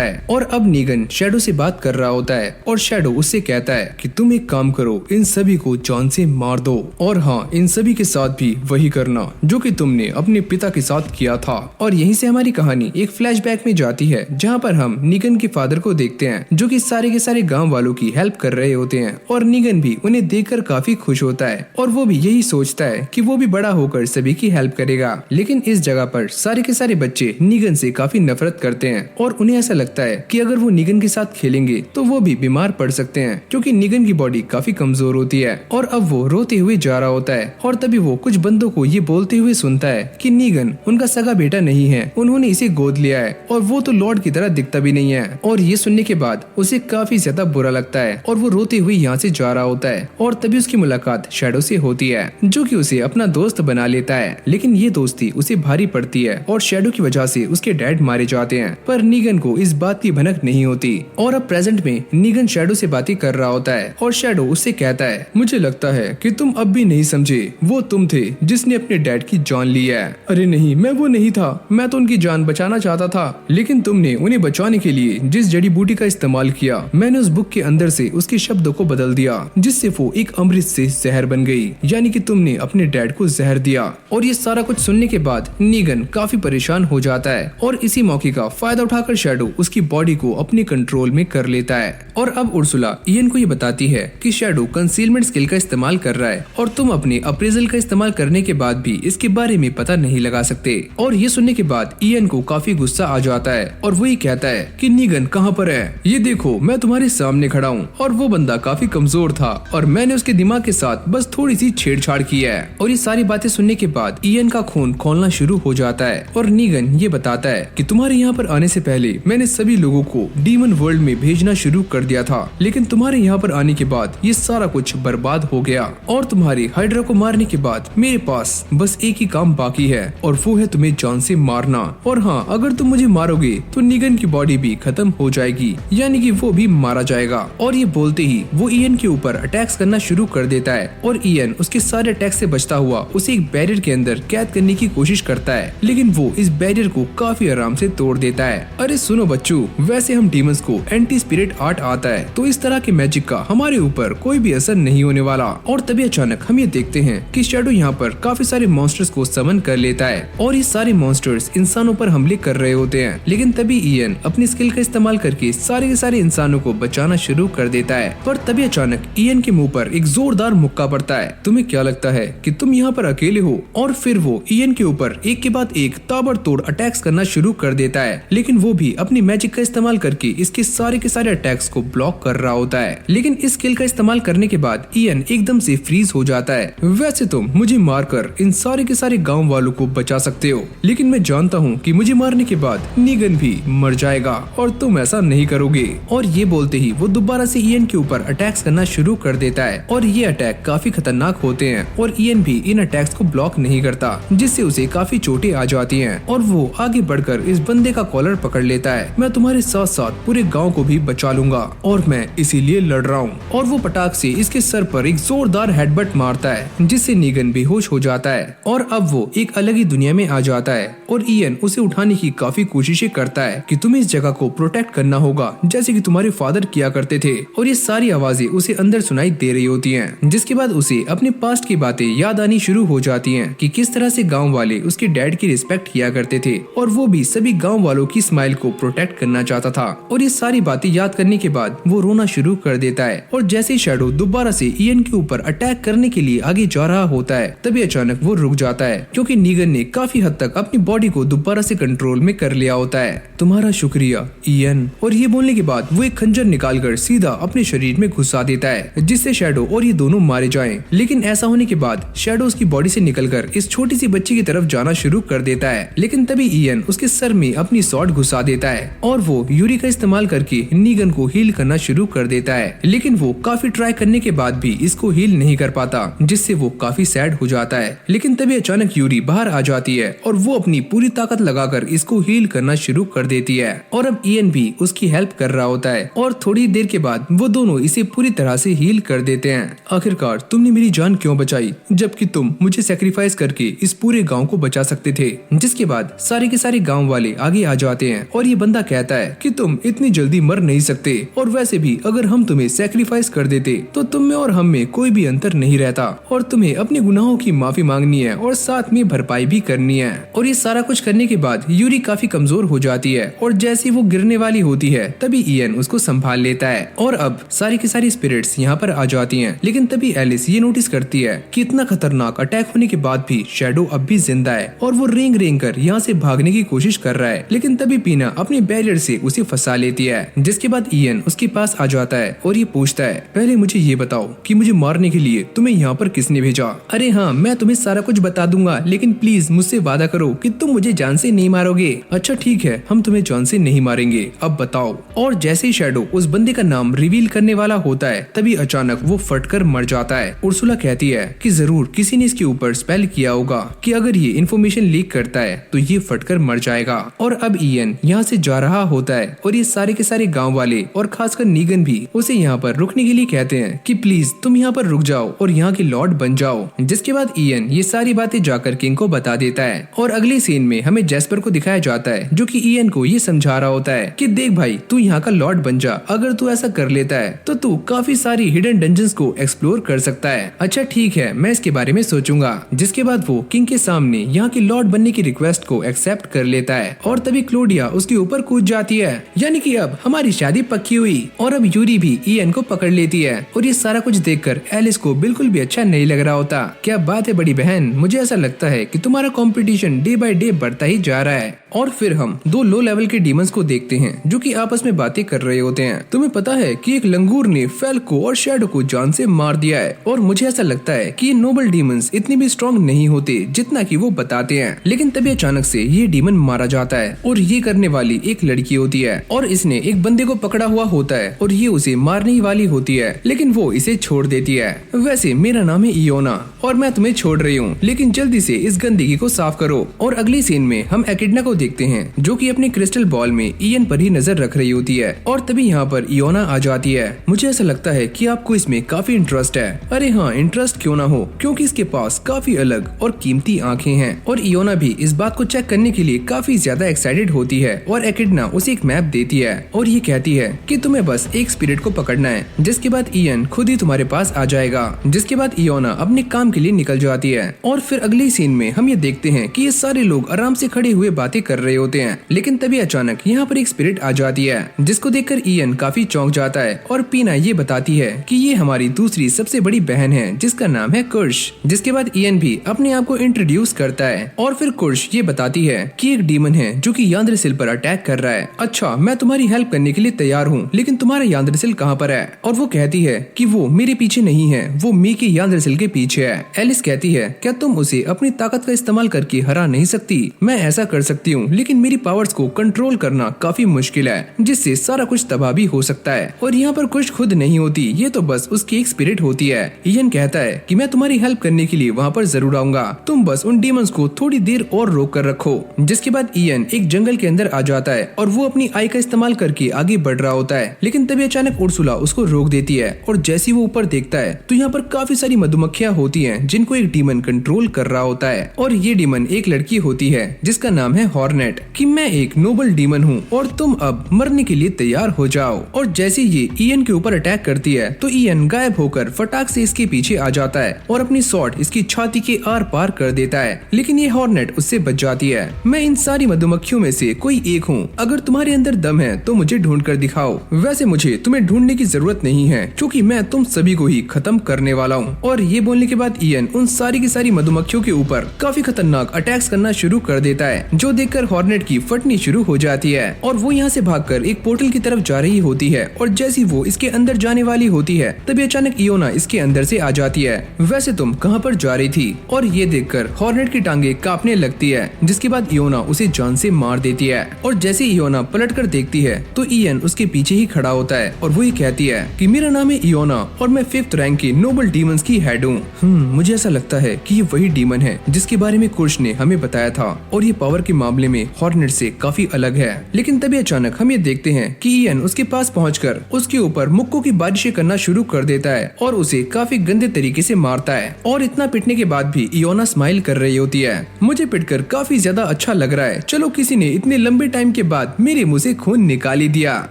है। और अब निगन शैडो से बात कर रहा होता है और शैडो उससे कहता है कि तुम एक काम करो, इन सभी को जान से मार दो, और हाँ इन सभी के साथ भी वही करना जो कि तुमने अपने पिता के साथ किया था। और यहीं से हमारी कहानी एक फ्लैशबैक में जाती है, जहाँ पर हम निगन के फादर को देखते हैं जो कि सारे के सारे गांव वालों की हेल्प कर रहे होते हैं। और निगन भी उन्हें देखकर काफी खुश होता है और वो भी यही सोचता है कि वो भी बड़ा होकर सभी की हेल्प करेगा। लेकिन इस जगह पर सारे के सारे बच्चे निगन से काफी नफरत करते हैं और उन्हें ऐसा लगता है कि अगर वो निगन के साथ खेलेंगे तो वो भी बीमार पड़ सकते हैं, क्योंकि निगन की बॉडी काफी कमजोर होती है। और अब वो रोते हुए जा रहा होता है और तभी वो कुछ बंदों को ये बोलते हुए सुनता है कि निगन उनका सगा बेटा नहीं है, उन्होंने इसे गोद लिया है और वो तो लॉर्ड की तरह दिखता भी नहीं है। और ये सुनने के बाद उसे काफी ज्यादा बुरा लगता है और वो रोते हुए यहाँ से जा रहा होता है। और तभी उसकी मुलाकात शैडो से होती है जो कि उसे अपना दोस्त बना लेता है, लेकिन ये दोस्ती उसे भारी पड़ती है और शैडो की वजह से उसके डैड मारे जाते हैं। पर निगन को इस बात की भनक नहीं होती और अब प्रेजेंट में निगन शैडो से बातें कर रहा होता है और शैडो उससे कहता है, मुझे लगता है कि तुम अब भी नहीं समझे, वो तुम थे जिसने अपने डैड की जान ली है। अरे नहीं, मैं वो नहीं था, मैं तो उनकी जान बचाना चाहता था, लेकिन तुमने उन्हें बचाने के लिए जिस जड़ी बूटी का इस्तेमाल किया, मैंने उस बुक के अंदर से उसके शब्दों को बदल दिया, जिससे वो एक अमृत से जहर बन गई, यानी कि तुमने अपने डैड को जहर दिया। और ये सारा कुछ सुनने के बाद निगन काफी परेशान हो जाता है और इसी मौके का फायदा उठाकर शैडो उसकी बॉडी को अपने कंट्रोल में कर लेता है। और अब उर्सुला ईएन को ये बताती है कि शैडो कंसीलमेंट स्किल का इस्तेमाल कर रहा है और तुम अपने अप्रेजल का इस्तेमाल करने के बाद भी इसके बारे में पता नहीं लगा सकते। और ये सुनने के बाद ईएन को काफी गुस्सा आ जाता है और वही कहता है कि निगन कहाँ पर है? ये देखो मैं तुम्हारे सामने खड़ा हूँ और वो बंदा काफी कमजोर था और मैंने उसके दिमाग के साथ बस थोड़ी सी छेड़छाड़ की है। और ये सारी बातें सुनने के बाद ईएन का खून खोलना शुरू हो जाता है और निगन ये बताता है कि तुम्हारे यहाँ पर आने से पहले मैंने सभी लोगों को डीमन वर्ल्ड में भेजना शुरू कर दिया था, लेकिन तुम्हारे यहाँ पर आने के बाद ये सारा कुछ बर्बाद हो गया और तुम्हारी हाइड्रा को मारने के बाद मेरे पास बस एक ही काम बाकी है और वो है तुम्हें जान से मारना। और हाँ, अगर तुम मुझे मारोगे तो निगन की बॉडी भी खत्म हो जाएगी, यानी कि वो भी मारा जाएगा। और ये बोलते ही वो ईएन के ऊपर अटैक्स करना शुरू कर देता है और ईएन उसके सारे अटैक से बचता हुआ उसे एक बैरियर के अंदर कैद करने की कोशिश करता है, लेकिन वो इस बैरियर को काफी आराम से तोड़ देता है। अरे सुनो बच्चों, वैसे हम डीमंस को एंटी स्पिरिट आर्ट आता है, तो इस तरह के मैजिक का हमारे ऊपर कोई भी असर नहीं होने वाला। और तभी अचानक हम ये देखते हैं कि शैडो यहाँ पर काफी सारे मॉन्स्टर्स को समन कर लेता है और ये सारे मॉन्स्टर्स इंसानों पर हमले कर रहे होते हैं, लेकिन तभी ईएन अपनी स्किल का इस्तेमाल करके सारे के सारे इंसानों को बचाना शुरू कर देता है। पर तभी अचानक ईएन के मुंह पर एक जोरदार मुक्का पड़ता है। तुम्हें क्या लगता है कि तुम यहाँ पर अकेले हो? और फिर वो ईएन के ऊपर एक के बाद एक ताबड़तोड़ अटैक्स करना शुरू कर देता है, लेकिन वो भी अपनी मैजिक का इस्तेमाल करके इसके सारे के सारे अटैक्स को ब्लॉक कर रहा होता है। लेकिन इस स्किल का इस्तेमाल करने के बाद ईएन एकदम से फ्रीज हो जाता है। वैसे तुम मुझे मारकर इन सारे के सारे गांव वालों को बचा सकते हो, लेकिन मैं जानता हूँ कि मुझे मारने के बाद नीगन भी मर जाएगा और तुम ऐसा नहीं करोगे। और ये बोलते ही वो दोबारा से ईएन के ऊपर अटैक्स करना शुरू कर देता है और ये अटैक काफी खतरनाक होते हैं और ईएन भी इन अटैक्स को ब्लॉक नहीं करता, जिससे उसे काफी चोटें आ जाती हैं और वो आगे बढ़कर इस बंदे का कॉलर पकड़ लेता है। मैं तुम्हारे साथ साथ पूरे गांव को भी बचा लूंगा और मैं इसीलिए लड़ रहा हूँ। और वो पटाख से इसके सर पर एक जोरदार हेडबट मारता है, जिससे नीगन बेहोश हो जाता है और अब वो एक अलग ही दुनिया में आ जाता है। और ईएन उसे उठाने की काफी कोशिशें करता है कि तुम्हें इस जगह को प्रोटेक्ट करना होगा, जैसे कि तुम्हारे फादर किया करते थे। और ये सारी आवाजें उसे अंदर सुनाई दे रही होती हैं, जिसके बाद उसे अपने पास्ट की बातें याद आनी शुरू हो जाती हैं कि किस तरह से गांव वाले उसके डैड की रिस्पेक्ट किया करते थे और वो भी सभी गांव वालों की स्माइल को प्रोटेक्ट करना चाहता था। और ये सारी बातें याद करने के बाद वो रोना शुरू कर देता है। और जैसे शैडो दोबारा से ईएन के ऊपर अटैक करने के लिए आगे जा रहा होता है, तभी अचानक वो रुक जाता है, क्योंकि नीगन ने काफी हद तक अपनी बॉडी को दोबारा से कंट्रोल में कर लिया होता है। तुम्हारा शुक्रिया ईएन। और ये बोलने के बाद वो एक खंजर निकालकर सीधा अपने शरीर में घुसा देता है, जिससे शैडो और ये दोनों मारे जाएं। लेकिन ऐसा होने के बाद शैडो उसकी बॉडी से निकलकर इस छोटी सी बच्ची की तरफ जाना शुरू कर देता है। लेकिन तभी ईएन उसके सर में अपनी सॉर्ड घुसा देता है और वो यूरी का इस्तेमाल करके नीगन को हील करना शुरू कर देता है। लेकिन वो काफी ट्राई करने के बाद भी इसको हील नहीं कर पाता, जिससे वो काफी सैड हो जाता है। लेकिन तभी अचानक यूरी बाहर आ जाती है और वो अपनी पूरी ताकत लगाकर इसको हील करना शुरू कर देती है। और अब ईएन भी उसकी हेल्प कर रहा होता है और थोड़ी देर के बाद वो दोनों इसे पूरी तरह से हील कर देते हैं। आखिरकार तुमने मेरी जान क्यों बचाई, जबकि तुम मुझे सैक्रिफाइस करके इस पूरे गांव को बचा सकते थे। जिसके बाद सारे के सारे गांव वाले आगे आ जाते हैं और ये बंदा कहता है कि तुम इतनी जल्दी मर नहीं सकते, और वैसे भी अगर हम तुम्हें सैक्रिफाइस कर देते तो तुम में और हम में कोई भी अंतर नहीं रहता और तुम्हें अपने गुनाहों की माफी मांगनी है और साथ में भरपाई भी करनी है। और ये सारा कुछ करने के बाद यूरी काफी कमजोर हो जाती है और जैसे वो गिरने वाली होती है तभी ईएन उसको संभाल लेता है और अब सारी की सारी स्पिरिट्स यहाँ पर आ जाती हैं। लेकिन तभी एलिस ये नोटिस करती है कि इतना खतरनाक अटैक होने के बाद भी शैडो अब भी जिंदा है और वो रेंग रेंग कर यहाँ से भागने की कोशिश कर रहा है। लेकिन तभी पीना अपने बैरियर से उसे फंसा लेती है, जिसके बाद ईएन उसके पास आ जाता है और ये पूछता है, पहले मुझे ये बताओ कि मुझे मारने के लिए तुम्हें यहाँ पर किसने भेजा? अरे हाँ, मैं तुम्हें सारा कुछ बता दूंगा, लेकिन प्लीज मुझसे वादा करो कि तुम मुझे जान से नहीं मारोगे। अच्छा ठीक है, हम तुम्हें जान से नहीं मारेंगे, अब बताओ। और जैसे ही शैडो उस बंदे का नाम रिवील करने वाला होता है तभी अचानक वो फटकर मर जाता है। उर्सुला कहती है कि जरूर किसी ने इसके ऊपर स्पेल किया होगा कि अगर ये इन्फॉर्मेशन लीक करता है तो ये फटकर मर जाएगा। और अब ईएन यहाँ से जा रहा होता है और ये सारे के सारे गांव वाले और खासकर नीगन भी उसे यहाँ पर रुकने के लिए कहते हैं कि प्लीज तुम यहाँ पर रुक जाओ और यहाँ के लॉर्ड बन जाओ। जिसके बाद ईएन ये सारी बातें जाकर किंग को बता देता है और अगले सीन में हमें जैस्पर को दिखाया जाता है जो कि ईएन को ये समझा रहा होता है कि देख भाई, तू यहाँ का लॉर्ड बन जा। अगर तू ऐसा कर लेता है तो तू काफी सारी हिडन डंजन्स को एक्सप्लोर कर सकता है। अच्छा ठीक है, मैं इसके बारे में सोचूंगा। जिसके बाद वो किंग के सामने यहाँ के लॉर्ड बनने की रिक्वेस्ट को एक्सेप्ट कर लेता है और तभी क्लोडिया उसके ऊपर कूद जाती है, यानी कि अब हमारी शादी पक्की हुई। और अब यूरी भी ईएन को पकड़ लेती है और ये सारा कुछ देखकर एलिस को बिल्कुल भी अच्छा नहीं लग रहा होता। क्या बात है बड़ी बहन, मुझे ऐसा लगता है कि तुम्हारा कंपटीशन डे बाय डे बढ़ता ही जा रहा है। और फिर हम दो लो लेवल के डीमंस को देखते हैं जो कि आपस में बातें कर रहे होते हैं। तुम्हें पता है कि एक लंगूर ने फेल्को और शैडो को जान से मार दिया है और मुझे ऐसा लगता है कि ये नोबल डीमंस इतने भी स्ट्रॉन्ग नहीं होते जितना कि वो बताते हैं। लेकिन तभी अचानक से ये डीमन मारा जाता है और ये करने वाली एक लड़की होती है और इसने एक बंदे को पकड़ा हुआ होता है और ये उसे मारने ही वाली होती है, लेकिन वो इसे छोड़ देती है। वैसे मेरा नाम है इयोना और मैं तुम्हें छोड़ रही हूँ, लेकिन जल्दी से इस गंदगी को साफ करो। और अगली सीन में हम एकिडना को देखते हैं जो कि अपने क्रिस्टल बॉल में ईएन पर ही नजर रख रही होती है और तभी यहाँ पर इयोना आ जाती है। मुझे ऐसा लगता है कि आपको इसमें काफी इंटरेस्ट है। अरे हाँ, इंटरेस्ट क्यों ना हो, क्योंकि इसके पास काफी अलग और कीमती आंखें हैं। और इयोना भी इस बात को चेक करने के लिए काफी ज्यादा एक्साइटेड होती है और एकिडना उसे एक मैप देती है और ये कहती है कि तुम्हें बस एक स्पिरिट को पकड़ना है, जिसके बाद ईएन खुद ही तुम्हारे पास आ जाएगा। जिसके बाद इयोना अपने काम के लिए निकल जाती है। और फिर अगले सीन में हम ये देखते हैं कि ये सारे लोग आराम से खड़े हुए बातें कर रहे होते हैं, लेकिन तभी अचानक यहाँ पर एक स्पिरिट आ जाती है जिसको देखकर इयन काफी चौंक जाता है और पीना ये बताती है कि ये हमारी दूसरी सबसे बड़ी बहन है जिसका नाम है कुर्श। जिसके बाद इयन भी अपने आप को इंट्रोड्यूस करता है और फिर कुर्श ये बताती है कि एक डीमन है जो कि यांद्रसिल पर अटैक कर रहा है। अच्छा, मैं तुम्हारी हेल्प करने के लिए तैयार हूँ, लेकिन तुम्हारा यांद्रसिल कहाँ पर है? और वो कहती है कि वो मेरे पीछे नहीं है, वो मी के यांद्रसिल के पीछे है। एलिस कहती है क्या तुम उसे अपनी ताकत का इस्तेमाल करके हरा नहीं सकती? मैं ऐसा कर सकती हूँ, लेकिन मेरी पावर्स को कंट्रोल करना काफी मुश्किल है, जिससे सारा कुछ तबाह भी हो सकता है। और यहाँ पर कुछ खुद नहीं होती, ये तो बस उसकी एक स्पिरिट होती है। इयन कहता है कि मैं तुम्हारी हेल्प करने के लिए वहाँ पर जरूर आऊंगा, तुम बस उन डीमंस को थोड़ी देर और रोक कर रखो। जिसके बाद इयन एक जंगल के अंदर आ जाता है और वो अपनी आई का इस्तेमाल करके आगे बढ़ रहा होता है, लेकिन तभी अचानक उर्सुला उसको रोक देती है और जैसे वो ऊपर देखता है तो यहाँ पर काफी सारी मधुमक्खियां होती हैं जिनको एक डीमन कंट्रोल कर रहा होता है। और ये डीमन एक लड़की होती है जिसका नाम है हॉर्नेट कि मैं एक नोबल डीमन हूँ और तुम अब मरने के लिए तैयार हो जाओ। और जैसे ये इयन के ऊपर अटैक करती है तो इयन गायब होकर फटाक से इसके पीछे आ जाता है और अपनी स्वॉर्ड इसकी छाती के आर पार कर देता है, लेकिन ये हॉर्नेट उससे बच जाती है। मैं इन सारी मधुमक्खियों में से कोई एक हूँ, अगर तुम्हारे अंदर दम है तो मुझे ढूंढ कर दिखाओ। वैसे मुझे तुम्हें ढूंढने की जरूरत नहीं है क्योंकि मैं तुम सभी को ही खत्म करने वाला हूँ। और ये बोलने के बाद इयन उन सारी की सारी मधुमक्खियों के ऊपर काफी खतरनाक अटैक्स करना शुरू कर देता है, जो देखकर हॉर्नेट की फटनी शुरू हो जाती है और वो यहाँ से भागकर एक पोर्टल की तरफ जा रही होती है। और जैसी वो इसके अंदर जाने वाली होती है तभी अचानक इयोना इसके अंदर से आ जाती है। वैसे तुम कहाँ पर जा रही थी? और ये देखकर हॉर्नेट की टांगे कांपने लगती है, जिसके बाद इयोना उसे जान से मार देती है। और जैसे इयोना पलट कर देखती है तो इयन उसके पीछे ही खड़ा होता है और वो ये कहती है कि मेरा नाम है इयोना और मैं 5th रैंक की नोबल डीमंस की हेड हूँ। मुझे ऐसा लगता है कि ये वही डीमन है जिसके बारे में कुर्श ने हमें बताया था और ये पावर के मामले में हॉर्नेट से काफी अलग है। लेकिन तभी अचानक हम ये देखते हैं कि इयन उसके पास पहुंचकर उसके ऊपर मुक्कों की बारिशें करना शुरू कर देता है और उसे काफी गंदे तरीके से मारता है। और इतना पिटने के बाद भी इयोना स्माइल कर रही होती है। मुझे पिटकर काफी ज्यादा अच्छा लग रहा है, चलो किसी ने इतने लंबे टाइम के बाद मेरे मुंह से खून निकाल ही दिया।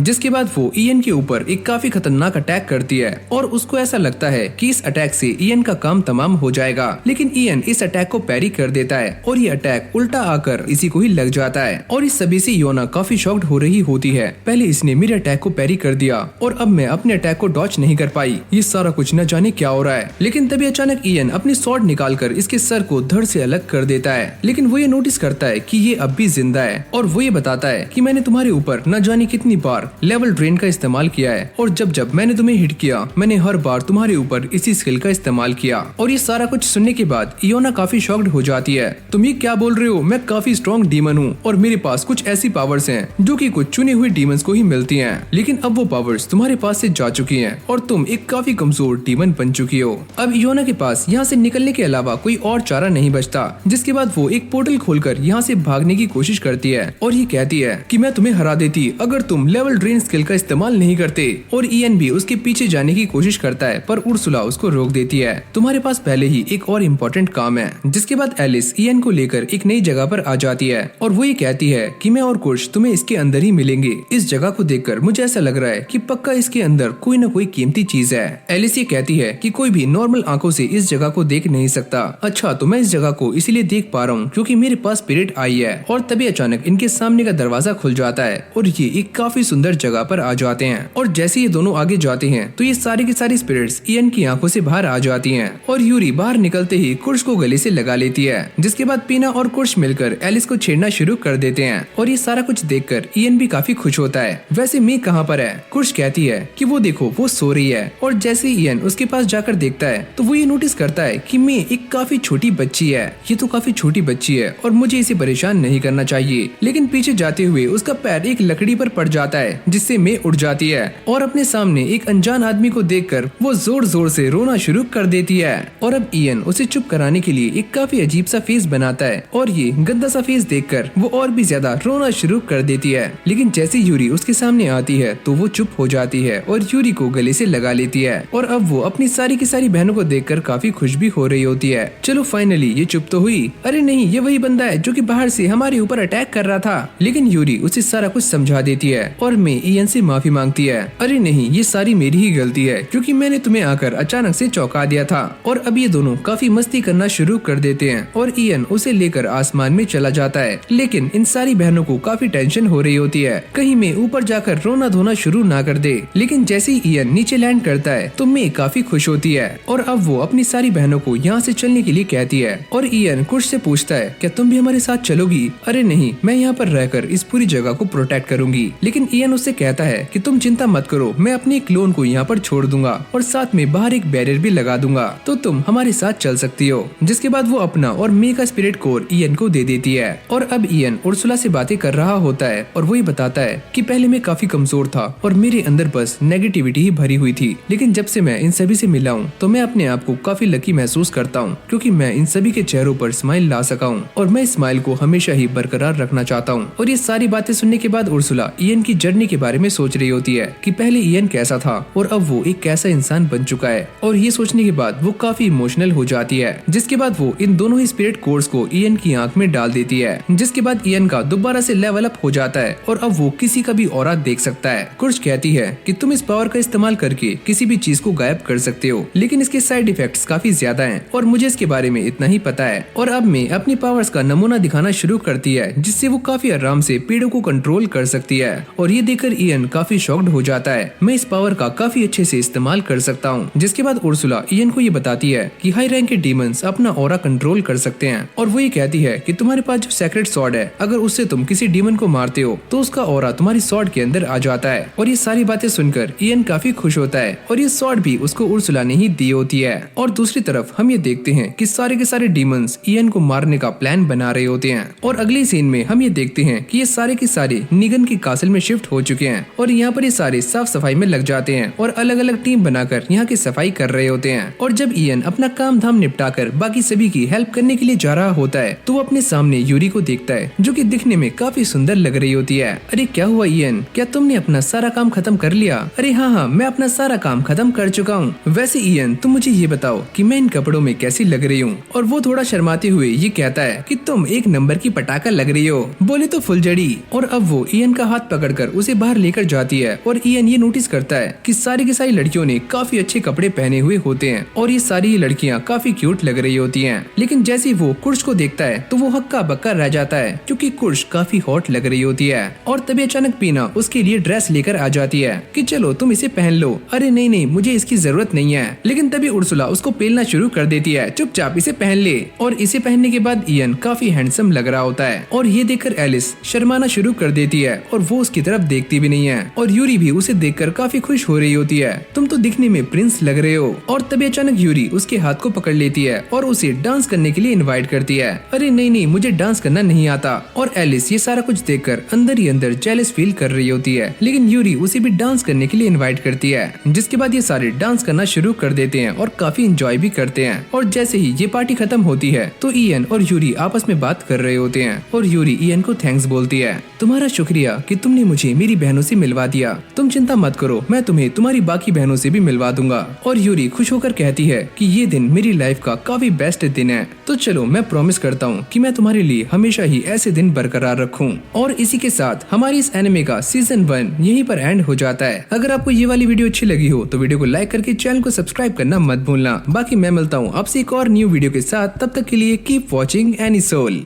जिसके बाद वो इयन के ऊपर एक काफी खतरनाक अटैक करती है और उसको ऐसा लगता है कि इस अटैक से इयन का काम तमाम हो जाएगा, लेकिन इयन इस अटैक को पैरी कर देता है और ये अटैक उल्टा आकर इसी को ही लग जाता है। और इस सभी से इयोना काफी शॉक्ड हो रही होती है, पहले इसने मेरे अटैक को पैरी कर दिया और अब मैं अपने अटैक को डॉच नहीं कर पाई, ये सारा कुछ न जाने क्या हो रहा है। लेकिन तभी अचानक इयन अपनी स्वॉर्ड निकालकर इसके सर को धड़ से अलग कर देता है, लेकिन वो ये नोटिस करता है कि ये अब भी जिंदा है और वो ये बताता है कि मैंने तुम्हारे ऊपर न जाने कितनी बार लेवल ड्रेन का इस्तेमाल किया है और जब जब मैंने तुम्हें हिट किया मैंने हर बार तुम्हारे ऊपर इसी स्किल का इस्तेमाल किया। और ये सारा कुछ सुनने के बाद इयोना काफी शॉक्ड हो जाती है। तुम ये क्या बोल रहे हो? मैं काफी स्ट्रॉन्ग डीमन हूँ और मेरे पास कुछ ऐसी पावर्स हैं जो कि कुछ चुने हुए डीमंस को ही मिलती हैं, लेकिन अब वो पावर्स तुम्हारे पास से जा चुकी हैं और तुम एक काफी कमजोर डीमन बन चुकी हो। अब इयोना के पास यहाँ से निकलने के अलावा कोई और चारा नहीं बचता, जिसके बाद वो एक पोर्टल खोलकर यहाँ से भागने की कोशिश करती है और ये कहती है कि मैं तुम्हें हरा देती अगर तुम लेवल ड्रेन स्किल का इस्तेमाल नहीं करते। और इयन भी उसके पीछे जाने की कोशिश करता है पर उर्सुला उसको रोक देती है। तुम्हारे पास पहले ही एक और इम्पोर्टेंट काम है। जिसके बाद एलिस इयन को लेकर एक नई जगह पर आ जाती है और वो ये कहती है कि मैं और कुर्श तुम्हें इसके अंदर ही मिलेंगे। इस जगह को देखकर मुझे ऐसा लग रहा है कि पक्का इसके अंदर कोई न कोई कीमती चीज है। एलिस ये कहती है कि कोई भी नॉर्मल आंखों से इस जगह को देख नहीं सकता। अच्छा, तो मैं इस जगह को इसीलिए देख पा रहा हूँ क्योंकि मेरे पास स्पिरिट आई है। और तभी अचानक इनके सामने का दरवाजा खुल जाता है और ये एक काफी सुंदर जगह पर आ जाते हैं। और जैसे ये दोनों आगे जाते हैं तो ये सारी की सारी स्पिरिट्स इयन की आंखों से बाहर आ जाती हैं और यूरी बाहर निकलते ही कुर्श को गले से लगा लेती है। जिसके बाद पीना और कुर्श मिलकर एलिस को छेड़ना शुरू कर देते हैं और ये सारा कुछ देखकर इयन भी काफी खुश होता है। वैसे मी कहाँ पर है? कुर्श कहती है कि वो देखो वो सो रही है। और जैसे इयन उसके पास जाकर देखता है तो वो ये नोटिस करता है कि मी एक काफी छोटी बच्ची है। ये तो काफी छोटी बच्ची है और मुझे इसे परेशान नहीं करना चाहिए। लेकिन पीछे जाते हुए उसका पैर एक लकड़ी पर पड़ जाता है जिससे मे उड़ जाती है और अपने सामने एक अनजान आदमी को देखकर वो जोर जोर से रोना शुरू कर देती है। और अब इयन उसे चुप कराने के लिए एक काफी अजीब सा फेस बनाता है और ये गंदा सा फेस देखकर वो और भी ज्यादा रोना शुरू कर देती है। लेकिन जैसे यूरी उसके सामने आती है तो वो चुप हो जाती है और यूरी को गले से लगा लेती है। और अब वो अपनी सारी की सारी बहनों को देखकर काफी खुश भी हो रही होती है। चलो फाइनली ये चुप तो हुई। अरे नहीं, ये वही बंदा है जो कि बाहर से हमारे ऊपर अटैक कर रहा था। लेकिन यूरी उसे सारा कुछ समझा देती है और मैं इयन से माफी मांगती है। अरे नहीं, ये सारी मेरी ही गलती है क्योंकि मैंने तुम्हें आकर अचानक से चौंका दिया था। और अब ये दोनों काफी मस्ती करना शुरू कर देते हैं और इयन उसे लेकर आसमान में चला जाता है लेकिन इन सारी बहनों को काफी टेंशन हो रही होती है कहीं मैं ऊपर जाकर रोना धोना शुरू ना कर दे। लेकिन जैसे ही ईयन नीचे लैंड करता है तो मैं काफी खुश होती है और अब वो अपनी सारी बहनों को यहाँ से चलने के लिए कहती है और ईयन कुश से पूछता है क्या तुम भी हमारे साथ चलोगी? अरे नहीं, मैं यहाँ पर रहकर इस पूरी जगह को प्रोटेक्ट करूंगी। लेकिन ईयन उससे कहता है कि तुम चिंता मत करो, मैं अपनी क्लोन को यहाँ पर छोड़ दूंगा और साथ में बाहर एक बैरियर भी लगा दूंगा तो तुम हमारे साथ चल सकती हो। जिसके बाद वो अपना और मे का स्पिरिट कोर ईयन को दे देती है और अब ईयन उर्सुला से बातें कर रहा होता है और वही बताता है कि पहले मैं काफी कमजोर था और मेरे अंदर बस नेगेटिविटी ही भरी हुई थी, लेकिन जब से मैं इन सभी से मिला हूँ तो मैं अपने आप को काफी लकी महसूस करता हूँ क्योंकि मैं इन सभी के चेहरों पर स्माइल ला सका हूँ और मैं स्माइल को हमेशा ही बरकरार रखना चाहता हूँ। और ये सारी बातें सुनने के बाद उर्सुला ईयन की जर्नी के बारे में सोच रही होती है कि पहले ईयन कैसा था और अब वो एक कैसा इंसान बन चुका है और ये सोचने के बाद वो काफी इमोशनल हो जाती है। जिसके बाद वो इन दोनों ही स्पिरिट कोर्स को ईयन की आंख में डाल देती है जिसके बाद ईयन का दोबारा से लेवल अप हो जाता है और अब वो किसी का भी ऑरा देख सकता है। कुर्स कहती है कि तुम इस पावर का इस्तेमाल करके किसी भी चीज को गायब कर सकते हो, लेकिन इसके साइड इफेक्ट्स काफी ज्यादा हैं और मुझे इसके बारे में इतना ही पता है। और अब मैं अपनी पावर्स का नमूना दिखाना शुरू करती है जिससे वो काफी आराम से पेड़ों को कंट्रोल कर सकती है और ये देखकर ईयन काफी शॉक्ड हो जाता है। मैं इस पावर का काफी अच्छे से इस्तेमाल कर सकता हूँ। जिसके बाद उर्सुला ईयन को ये बताती है कि हाई रैंक के डीमंस अपना ऑरा कंट्रोल कर सकते हैं और वो ये कहती है कि तुम्हारे पास जो सेक्रेट सॉर्ड है, अगर उससे तुम किसी डीमन को मारते हो तो उसका ऑरा तुम्हारी सॉर्ड के अंदर आ जाता है। और ये सारी बातें सुनकर ईयन काफी खुश होता है और ये सॉर्ड भी उसको उर्सुला ने ही दी होती है। और दूसरी तरफ हम ये देखते हैं कि सारे के सारे डीमंस ईयन को मारने का प्लान बना रहे होते हैं और अगले सीन में हम ये देखते हैं कि ये सारे के सारे निगन की कासल में शिफ्ट हो चुके हैं और यहाँ पर ये सारे साफ सफाई में लग जाते हैं और अलग अलग टीम बनाकर यहाँ की सफाई कर रहे होते हैं। और जब ईयन अपना काम धाम निपटाकर बाकी सभी की हेल्प करने के लिए जा रहा होता है तो वो अपने सामने यूरी को देखता है जो कि दिखने में काफी सुंदर लग रही होती है। अरे क्या हुआ ईयन, क्या तुमने अपना सारा काम खत्म कर लिया? अरे हाँ, मैं अपना सारा काम खत्म कर चुका हूँ। वैसे ईयन तुम मुझे ये बताओ कि मैं इन कपड़ों में कैसी लग रही हूँ? और वो थोड़ा शर्माते हुए ये कहता है कि तुम एक नंबर की पटाखा लग रही हो, बोले तो फुलझड़ी। और अब वो ईयन का हाथ पकड़कर उसे बाहर लेकर जाती है और ईयन ये नोटिस करता है कि सारी की सारी लड़कियों ने काफी अच्छे कपड़े पहने हुए होते हैं और ये सारी लड़कियाँ काफी क्यूट लग रही होती हैं। लेकिन जैसे वो कुर्श को देखता है तो वो हक्का बक्का रह जाता है क्योंकि कुर्श काफी हॉट लग रही होती है। और तभी अचानक पीना उसके लिए ड्रेस लेकर आ जाती है कि चलो तुम इसे पहन लो। अरे नहीं नहीं, मुझे इसकी जरूरत नहीं है। लेकिन तभी उर्सुला उसको पेलना शुरू कर देती है, चुपचाप इसे पहन ले। और इसे पहनने के बाद ईयन काफी हैंडसम लग रहा होता है और ये देखकर एलिस शर्माना शुरू कर देती है और वो उसकी तरफ देखती भी नहीं है। और यूरी भी उसे देखकर काफी खुश हो रही होती है, तुम तो दिखने में प्रिंस लग रहे हो। और तभी अचानक यूरी उसके हाथ को पकड़ लेती है और उसे डांस करने के लिए इनवाइट करती है। अरे नहीं नहीं, मुझे डांस करना नहीं आता। और एलिस ये सारा कुछ देखकर अंदर ही अंदर जेलस फील कर रही होती है, लेकिन यूरी उसे भी डांस करने के लिए इनवाइट करती है। जिसके बाद ये सारे डांस करना शुरू कर देते हैं और काफी एंजॉय भी करते हैं। और जैसे ही ये पार्टी खत्म होती है तो ईयन और यूरी आपस में बात कर रहे होते हैं और यूरी ईयन को थैंक्स बोलती है, तुम्हारा शुक्रिया कि तुमने मुझे मेरी बहनों से मिलवा दिया। तुम चिंता मत करो, मैं तुम्हें तुम्हारी बाकी बहनों से भी मिलवा दूंगा। और यूरी खुश होकर कहती है कि ये दिन मेरी लाइफ का काफी बेस्ट दिन है, तो चलो मैं प्रॉमिस करता हूँ कि मैं तुम्हारे लिए हमेशा ही ऐसे दिन बरकरार रखूं। और इसी के साथ हमारी इस एनिमे का सीजन 1 यहीं पर एंड हो जाता है। अगर आपको ये वाली वीडियो अच्छी लगी हो तो वीडियो को लाइक करके चैनल को सब्सक्राइब करना मत भूलना। बाकी मैं मिलता हूँ आपसे एक और न्यू वीडियो के साथ, तब तक के लिए कीप वॉचिंग एनी सोल।